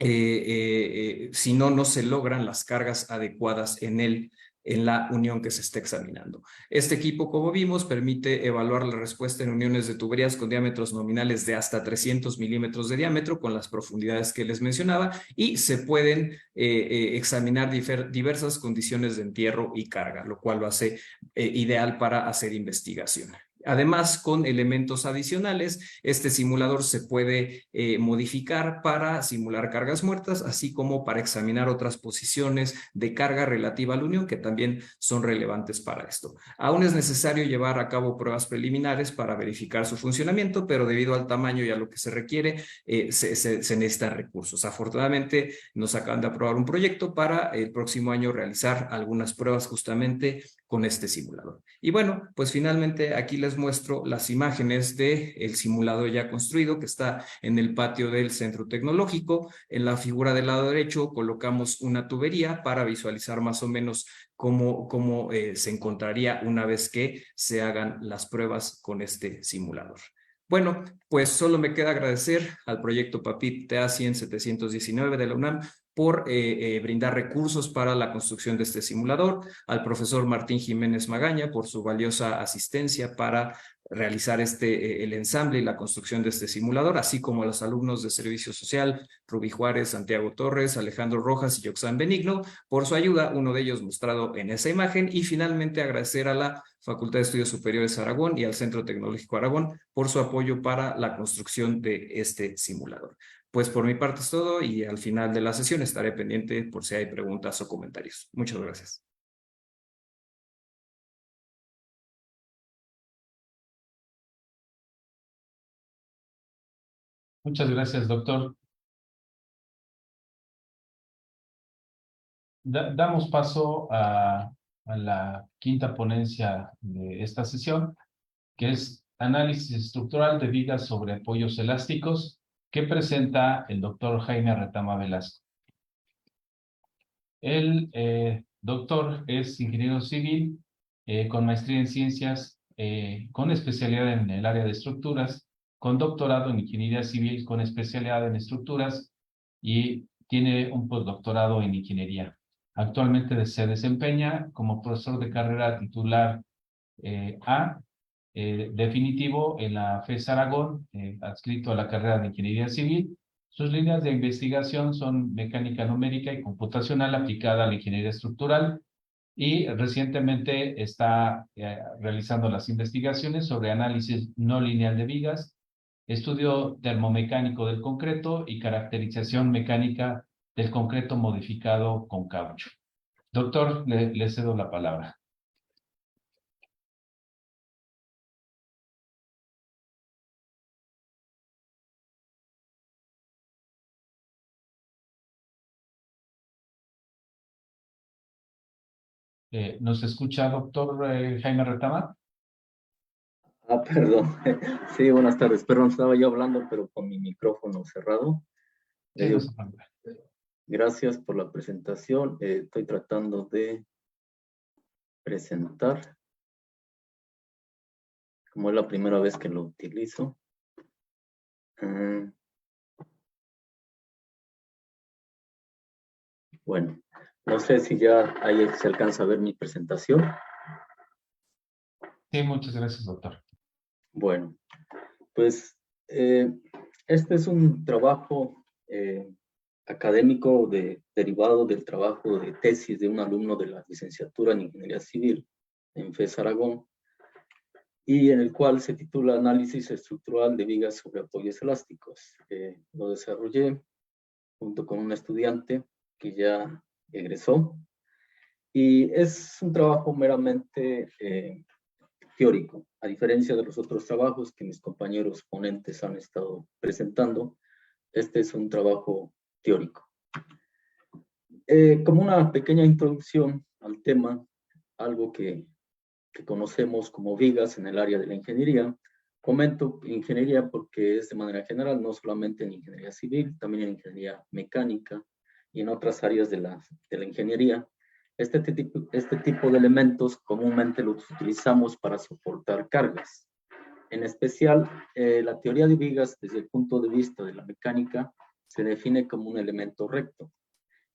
si no se logran las cargas adecuadas en el en la unión que se está examinando. Este equipo, como vimos, permite evaluar la respuesta en uniones de tuberías con diámetros nominales de hasta 300 milímetros de diámetro, con las profundidades que les mencionaba, y se pueden examinar diversas condiciones de entierro y carga, lo cual lo hace ideal para hacer investigación. Además, con elementos adicionales, este simulador se puede modificar para simular cargas muertas, así como para examinar otras posiciones de carga relativa a la unión que también son relevantes para esto. Aún es necesario llevar a cabo pruebas preliminares para verificar su funcionamiento, pero debido al tamaño y a lo que se requiere, se necesitan recursos. Afortunadamente, nos acaban de aprobar un proyecto para el próximo año realizar algunas pruebas justamente con este simulador. Y bueno, pues finalmente aquí les muestro las imágenes del simulador ya construido que está en el patio del Centro Tecnológico. En la figura del lado derecho colocamos una tubería para visualizar más o menos cómo se encontraría una vez que se hagan las pruebas con este simulador. Bueno, pues solo me queda agradecer al proyecto PAPIT TA100 719 de la UNAM por brindar recursos para la construcción de este simulador, al profesor Martín Jiménez Magaña por su valiosa asistencia para realizar el ensamble y la construcción de este simulador, así como a los alumnos de Servicio Social, Rubí Juárez, Santiago Torres, Alejandro Rojas y Yoxán Benigno, por su ayuda, uno de ellos mostrado en esa imagen, y finalmente agradecer a la Facultad de Estudios Superiores Aragón y al Centro Tecnológico Aragón por su apoyo para la construcción de este simulador. Pues por mi parte es todo y al final de la sesión estaré pendiente por si hay preguntas o comentarios. Muchas gracias. Muchas gracias, doctor. Damos paso a la quinta ponencia de esta sesión, que es análisis estructural de vigas sobre apoyos elásticos, que presenta el doctor Jaime Retama Velasco. El doctor es ingeniero civil con maestría en ciencias, con especialidad en el área de estructuras, con doctorado en ingeniería civil con especialidad en estructuras y tiene un postdoctorado en ingeniería. Actualmente se desempeña como profesor de carrera titular definitivo en la FES Aragón, adscrito a la carrera de ingeniería civil. Sus líneas de investigación son mecánica numérica y computacional aplicada a la ingeniería estructural, y recientemente está realizando las investigaciones sobre análisis no lineal de vigas, estudio termomecánico del concreto y caracterización mecánica del concreto modificado con caucho. Doctor, le cedo la palabra. ¿Nos escucha, doctor Jaime Retama? Ah, perdón. Sí, buenas tardes. Perdón, estaba yo hablando, pero con mi micrófono cerrado. Sí, no se preocupe. Gracias por la presentación. Estoy tratando de presentar, como es la primera vez que lo utilizo. Bueno, no sé si ya ahí se alcanza a ver mi presentación. Sí, muchas gracias, doctor. Bueno, pues este es un trabajo académico derivado del trabajo de tesis de un alumno de la licenciatura en Ingeniería Civil en FES Aragón, y en el cual se titula Análisis estructural de vigas sobre apoyos elásticos. Lo desarrollé junto con un estudiante que ya egresó, y es un trabajo meramente teórico, a diferencia de los otros trabajos que mis compañeros ponentes han estado presentando. Este es un trabajo teórico. Como una pequeña introducción al tema, algo que conocemos como vigas en el área de la ingeniería. Comento ingeniería porque es de manera general, no solamente en ingeniería civil, también en ingeniería mecánica y en otras áreas de la ingeniería. Este tipo de elementos comúnmente los utilizamos para soportar cargas. En especial, la teoría de vigas desde el punto de vista de la mecánica se define como un elemento recto,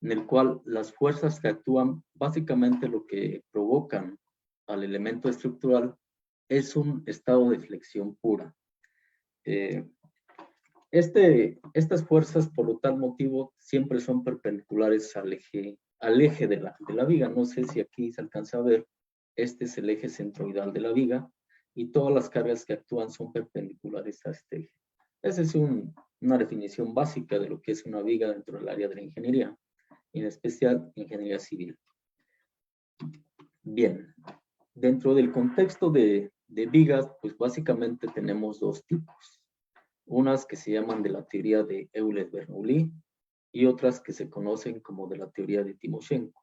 en el cual las fuerzas que actúan, básicamente lo que provocan al elemento estructural es un estado de flexión pura. Estas fuerzas, por lo tal motivo, siempre son perpendiculares al eje de la viga. No sé si aquí se alcanza a ver, este es el eje centroidal de la viga, y todas las cargas que actúan son perpendiculares a este eje. Esa es una definición básica de lo que es una viga dentro del área de la ingeniería, en especial ingeniería civil. Bien, dentro del contexto de vigas, pues básicamente tenemos dos tipos. Unas que se llaman de la teoría de Euler-Bernoulli y otras que se conocen como de la teoría de Timoshenko.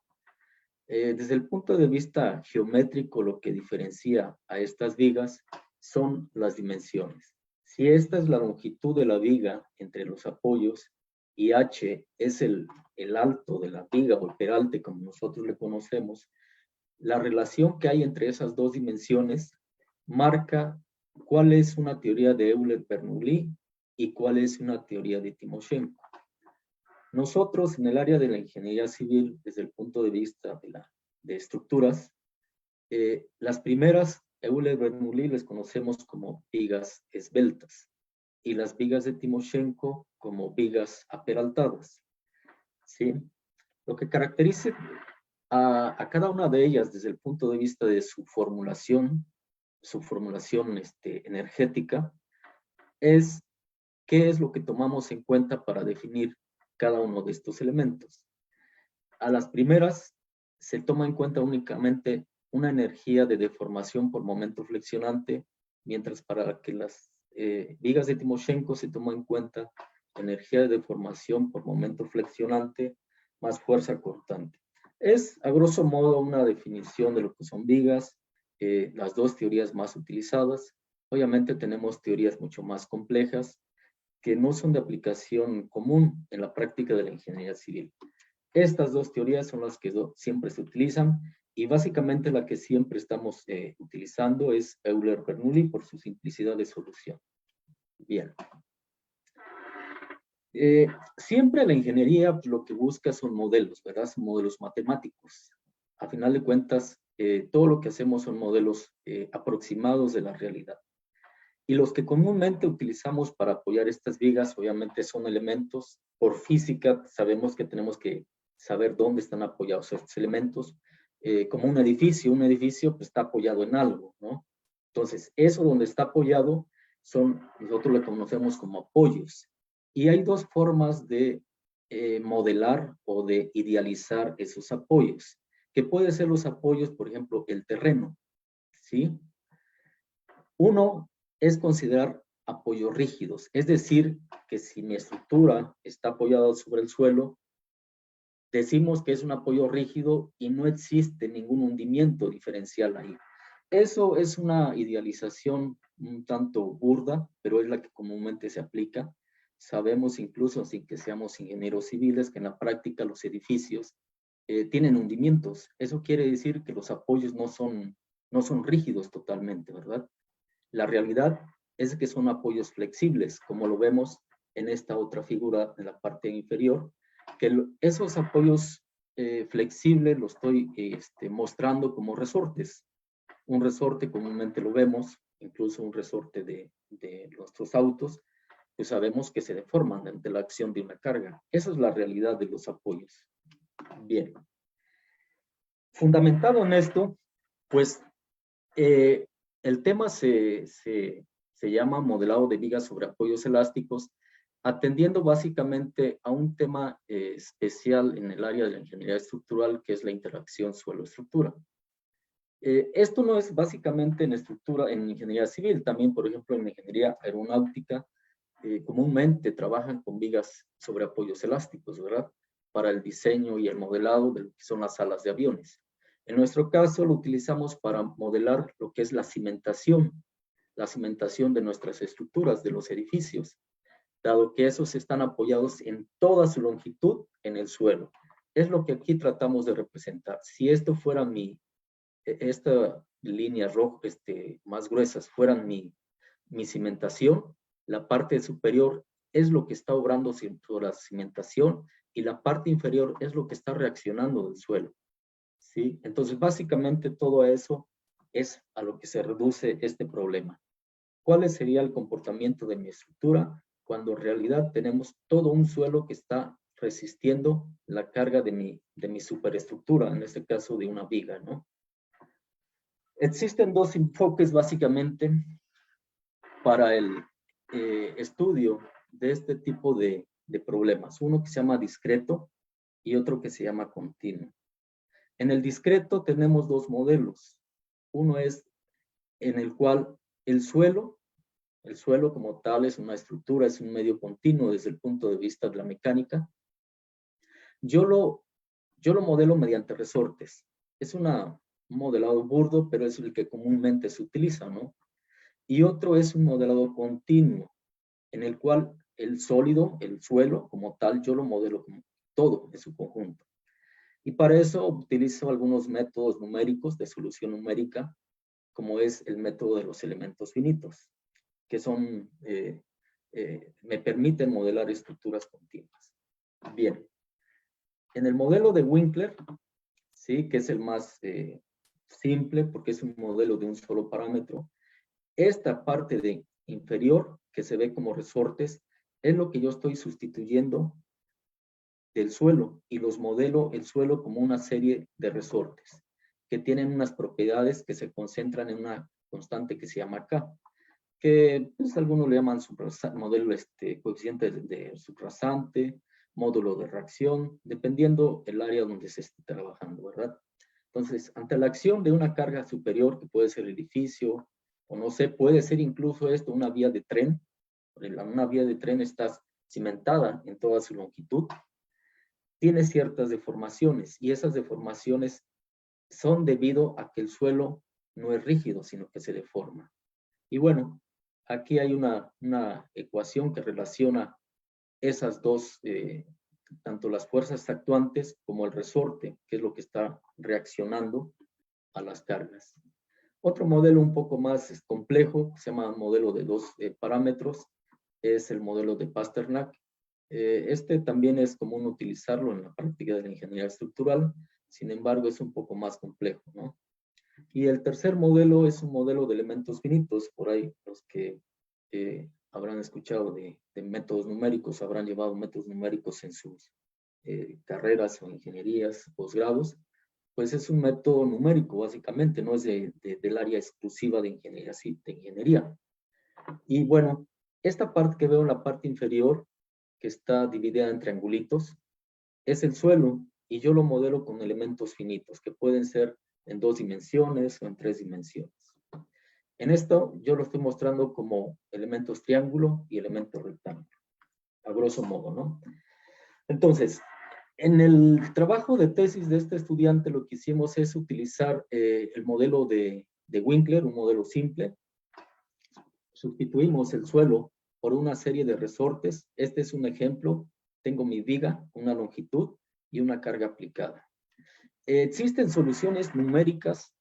Desde el punto de vista geométrico, lo que diferencia a estas vigas son las dimensiones. Si esta es la longitud de la viga entre los apoyos y h es el alto de la viga o el peralte, como nosotros le conocemos, la relación que hay entre esas dos dimensiones marca cuál es una teoría de Euler-Bernoulli y cuál es una teoría de Timoshenko. Nosotros en el área de la ingeniería civil, desde el punto de vista de estructuras, las primeras Euler-Bernoulli les conocemos como vigas esbeltas y las vigas de Timoshenko como vigas aperaltadas. ¿Sí? Lo que caracteriza a cada una de ellas desde el punto de vista de su formulación energética, es qué es lo que tomamos en cuenta para definir cada uno de estos elementos. A las primeras se toma en cuenta únicamente una energía de deformación por momento flexionante, mientras para que las vigas de Timoshenko se toma en cuenta energía de deformación por momento flexionante más fuerza cortante. Es, a grosso modo, una definición de lo que son vigas, las dos teorías más utilizadas. Obviamente tenemos teorías mucho más complejas que no son de aplicación común en la práctica de la ingeniería civil. Estas dos teorías son las que siempre se utilizan y básicamente la que siempre estamos utilizando es Euler-Bernoulli por su simplicidad de solución. Bien. Siempre la ingeniería lo que busca son modelos, ¿verdad? Son modelos matemáticos. A final de cuentas, todo lo que hacemos son modelos aproximados de la realidad. Y los que comúnmente utilizamos para apoyar estas vigas, obviamente son elementos. Por física, sabemos que tenemos que saber dónde están apoyados estos elementos. Como un edificio pues, está apoyado en algo, ¿no? Entonces, eso donde está apoyado nosotros lo conocemos como apoyos. Y hay dos formas de modelar o de idealizar esos apoyos, que pueden ser los apoyos, por ejemplo, el terreno, ¿sí? Uno es considerar apoyos rígidos, es decir, que si mi estructura está apoyada sobre el suelo, decimos que es un apoyo rígido y no existe ningún hundimiento diferencial ahí. Eso es una idealización un tanto burda, pero es la que comúnmente se aplica. Sabemos incluso, sin que seamos ingenieros civiles, que en la práctica los edificios tienen hundimientos. Eso quiere decir que los apoyos no son rígidos totalmente, ¿verdad? La realidad es que son apoyos flexibles, como lo vemos en esta otra figura en la parte inferior, que esos apoyos flexibles los estoy mostrando como resortes. Un resorte comúnmente lo vemos, incluso un resorte de nuestros autos, pues sabemos que se deforman ante la acción de una carga. Esa es la realidad de los apoyos. Bien. Fundamentado en esto, pues el tema se llama modelado de vigas sobre apoyos elásticos, atendiendo básicamente a un tema especial en el área de la ingeniería estructural, que es la interacción suelo-estructura. Esto no es básicamente en ingeniería civil, también, por ejemplo, en ingeniería aeronáutica, comúnmente trabajan con vigas sobre apoyos elásticos, ¿verdad? Para el diseño y el modelado de lo que son las alas de aviones. En nuestro caso lo utilizamos para modelar lo que es la cimentación de nuestras estructuras, de los edificios, dado que esos están apoyados en toda su longitud en el suelo. Es lo que aquí tratamos de representar. Si esto fuera esta línea roja, más gruesas, fueran mi cimentación, la parte superior es lo que está obrando sobre la cimentación y la parte inferior es lo que está reaccionando del suelo, ¿sí? Entonces, básicamente todo eso es a lo que se reduce este problema. ¿Cuál sería el comportamiento de mi estructura cuando en realidad tenemos todo un suelo que está resistiendo la carga de mi superestructura, en este caso de una viga, ¿no? Existen dos enfoques básicamente para el estudio de este tipo de problemas. Uno que se llama discreto y otro que se llama continuo. En el discreto tenemos dos modelos. Uno es en el cual el suelo como tal es una estructura, es un medio continuo desde el punto de vista de la mecánica. Yo lo modelo mediante resortes. Es un modelado burdo, pero es el que comúnmente se utiliza, ¿no? Y otro es un modelado continuo, en el cual el sólido, el suelo como tal, yo lo modelo como todo en su conjunto. Y para eso utilizo algunos métodos numéricos de solución numérica, como es el método de los elementos finitos, que son, me permiten modelar estructuras continuas. Bien, en el modelo de Winkler, ¿sí? Que es el más simple porque es un modelo de un solo parámetro, esta parte de inferior que se ve como resortes es lo que yo estoy sustituyendo del suelo y los modelo el suelo como una serie de resortes que tienen unas propiedades que se concentran en una constante que se llama K, que pues, algunos le llaman modelo coeficiente de subrasante, módulo de reacción, dependiendo el área donde se esté trabajando, ¿verdad? Entonces, ante la acción de una carga superior, que puede ser el edificio, o no sé, puede ser incluso esto una vía de tren, una vía de tren está cimentada en toda su longitud, tiene ciertas deformaciones, y esas deformaciones son debido a que el suelo no es rígido, sino que se deforma. Y bueno, aquí hay una ecuación que relaciona esas dos, tanto las fuerzas actuantes como el resorte, que es lo que está reaccionando a las cargas. Otro modelo un poco más complejo, se llama modelo de dos parámetros, es el modelo de Pasternak. Este también es común utilizarlo en la práctica de la ingeniería estructural, sin embargo es un poco más complejo, ¿no? Y el tercer modelo es un modelo de elementos finitos, por ahí los que habrán escuchado de métodos numéricos, habrán llevado métodos numéricos en sus carreras o ingenierías, posgrados, pues es un método numérico básicamente, no es del área exclusiva de ingeniería, sí, de ingeniería. Y bueno, esta parte que veo en la parte inferior, que está dividida en triangulitos, es el suelo, y yo lo modelo con elementos finitos, que pueden ser en 2 dimensiones o en 3 dimensiones. En esto yo lo estoy mostrando como elementos triángulo y elementos rectángulo, a grosso modo, ¿no? Entonces, en el trabajo de tesis de este estudiante lo que hicimos es utilizar el modelo de Winkler, un modelo simple. Sustituimos el suelo por una serie de resortes. Este es un ejemplo. Tengo mi viga, una longitud y una carga aplicada. Existen soluciones numéricas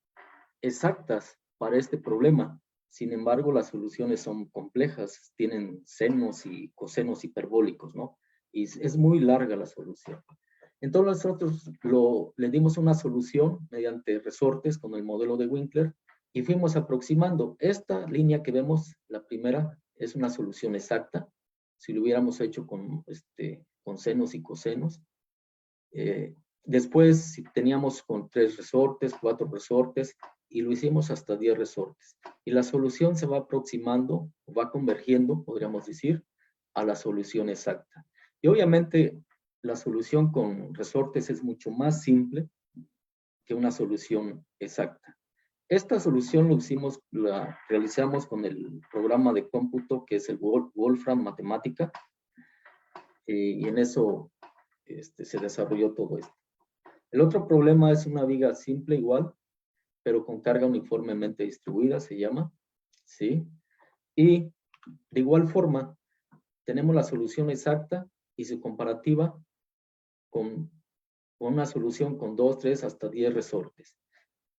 exactas para este problema. Sin embargo, las soluciones son complejas, tienen senos y cosenos hiperbólicos, ¿no? Y es muy larga la solución. Entonces nosotros le dimos una solución mediante resortes con el modelo de Winkler y fuimos aproximando. Esta línea que vemos, la primera, es una solución exacta. Si lo hubiéramos hecho con senos y cosenos. Después, si teníamos con 3 resortes, 4 resortes, y lo hicimos hasta 10 resortes. Y la solución se va aproximando, va convergiendo, podríamos decir, a la solución exacta. Y obviamente, la solución con resortes es mucho más simple que una solución exacta. Esta solución la realizamos con el programa de cómputo que es el Wolfram Matemática, y en eso se desarrolló todo esto. El otro problema es una viga simple igual, pero con carga uniformemente distribuida, se llama, ¿sí? Y de igual forma, tenemos la solución exacta y su comparativa con una solución con 2, 3, hasta 10 resortes.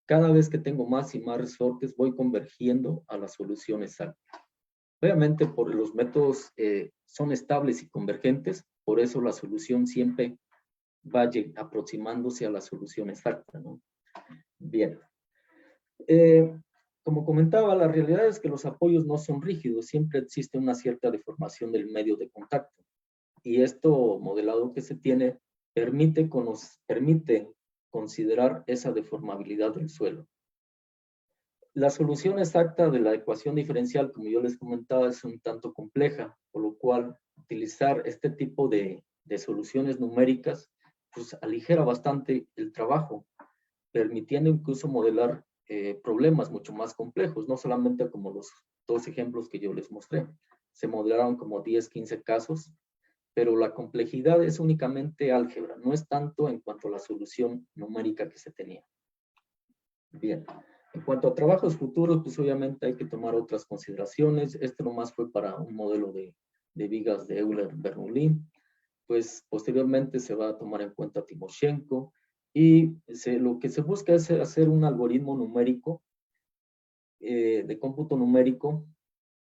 Cada vez que tengo más y más resortes, voy convergiendo a la solución exacta. Obviamente, por los métodos son estables y convergentes, Por eso la solución siempre va aproximándose a la solución exacta, ¿no? Bien. Como comentaba, la realidad es que los apoyos no son rígidos, siempre existe una cierta deformación del medio de contacto. Y esto modelado que se tiene permite considerar esa deformabilidad del suelo. La solución exacta de la ecuación diferencial, como yo les comentaba, es un tanto compleja, por lo cual utilizar este tipo de soluciones numéricas pues aligera bastante el trabajo, permitiendo incluso modelar problemas mucho más complejos, no solamente como los dos ejemplos que yo les mostré. Se modelaron como 10, 15 casos, pero la complejidad es únicamente álgebra, no es tanto en cuanto a la solución numérica que se tenía. Bien, en cuanto a trabajos futuros, pues obviamente hay que tomar otras consideraciones. Esto nomás fue para un modelo de vigas de Euler-Bernoulli. Pues posteriormente se va a tomar en cuenta Timoshenko y lo que se busca es hacer un algoritmo numérico, de cómputo numérico,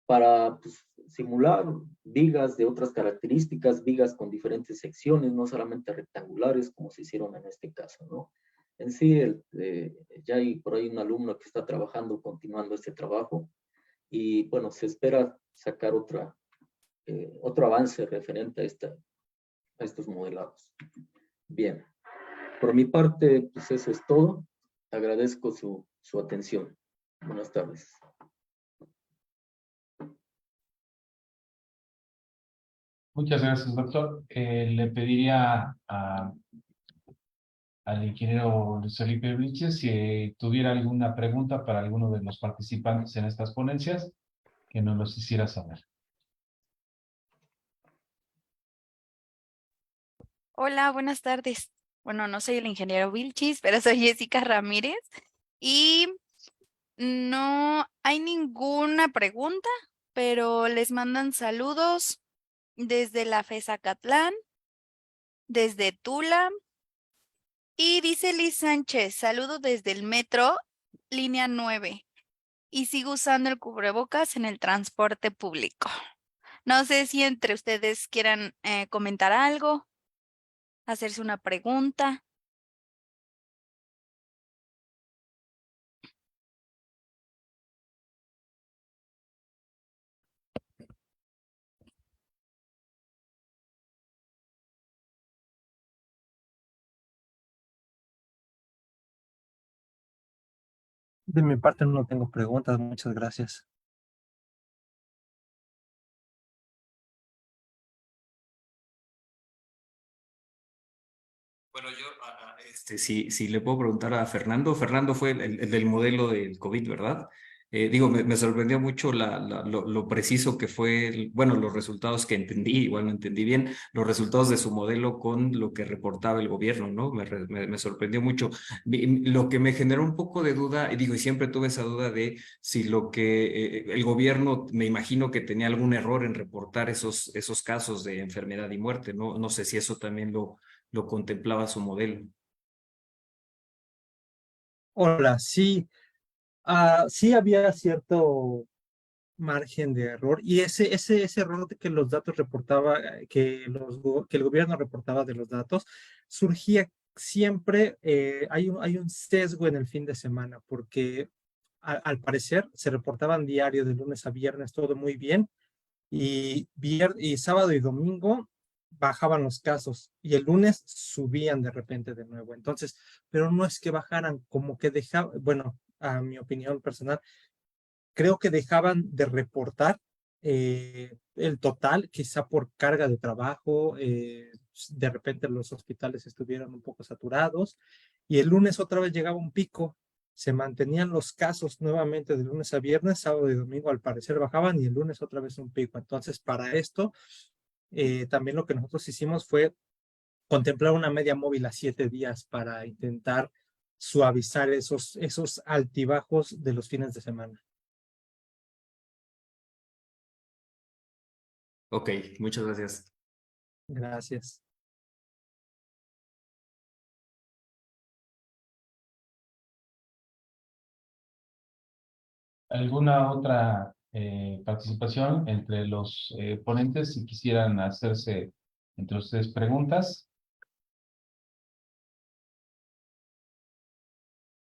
para pues, simular vigas de otras características, vigas con diferentes secciones, no solamente rectangulares como se hicieron en este caso, ¿no? En sí, ya hay por ahí un alumno que está trabajando, continuando este trabajo, y bueno, se espera sacar otro avance referente a estos modelados. Bien, por mi parte, pues eso es todo. Agradezco su atención. Buenas tardes. Muchas gracias, doctor. Le pediría al ingeniero Luis Felipe Vilches si tuviera alguna pregunta para alguno de los participantes en estas ponencias, que nos los hiciera saber. Hola, buenas tardes. Bueno, no soy el ingeniero Vilchis, pero soy Jessica Ramírez y no hay ninguna pregunta, pero les mandan saludos desde la FESACatlán, desde Tula y dice Liz Sánchez, saludo desde el metro, línea 9 y sigo usando el cubrebocas en el transporte público. No sé si entre ustedes quieran comentar algo, hacerse una pregunta. De mi parte no tengo preguntas, muchas gracias. Bueno, yo sí le puedo preguntar a Fernando. Fernando fue el del modelo del COVID, ¿verdad? Digo, me sorprendió mucho lo preciso que fue, bueno, los resultados que entendí, igual no entendí bien, los resultados de su modelo con lo que reportaba el gobierno, ¿no? Me sorprendió mucho. Lo que me generó un poco de duda, y digo, y siempre tuve esa duda de si lo que el gobierno, me imagino que tenía algún error en reportar esos casos de enfermedad y muerte, ¿no? No sé si eso también lo contemplaba su modelo. Hola, sí, sí había cierto margen de error y ese error de que los datos reportaba, que el gobierno reportaba de los datos, surgía siempre, hay un sesgo en el fin de semana, porque al parecer se reportaban diario de lunes a viernes todo muy bien y sábado y domingo bajaban los casos y el lunes subían de repente de nuevo. Entonces, pero no es que bajaran, como que dejaban, bueno, a mi opinión personal, creo que dejaban de reportar el total, quizá por carga de trabajo, de repente los hospitales estuvieron un poco saturados y el lunes otra vez llegaba un pico, se mantenían los casos nuevamente de lunes a viernes, sábado y domingo al parecer bajaban y el lunes otra vez un pico. Entonces, para esto, también lo que nosotros hicimos fue contemplar una media móvil a 7 días para intentar suavizar esos altibajos de los fines de semana. Ok, muchas gracias. Gracias. ¿Alguna otra participación entre los ponentes si quisieran hacerse entre ustedes preguntas.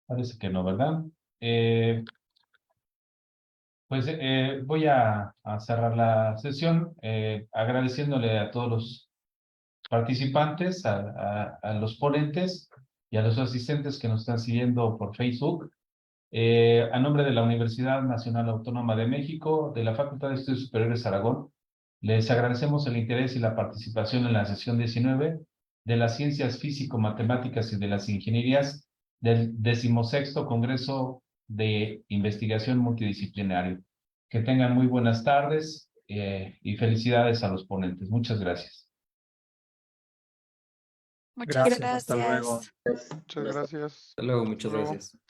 Parece que no, ¿verdad? Voy a cerrar la sesión agradeciéndole a todos los participantes, a los ponentes y a los asistentes que nos están siguiendo por Facebook. A nombre de la Universidad Nacional Autónoma de México, de la Facultad de Estudios Superiores Aragón, les agradecemos el interés y la participación en la sesión 19 de las Ciencias Físico-Matemáticas y de las Ingenierías del 16º Congreso de Investigación Multidisciplinario. Que tengan muy buenas tardes y felicidades a los ponentes. Muchas gracias. Muchas Gracias, hasta luego. gracias. Muchas gracias. Hasta luego, muchas Hasta luego. gracias.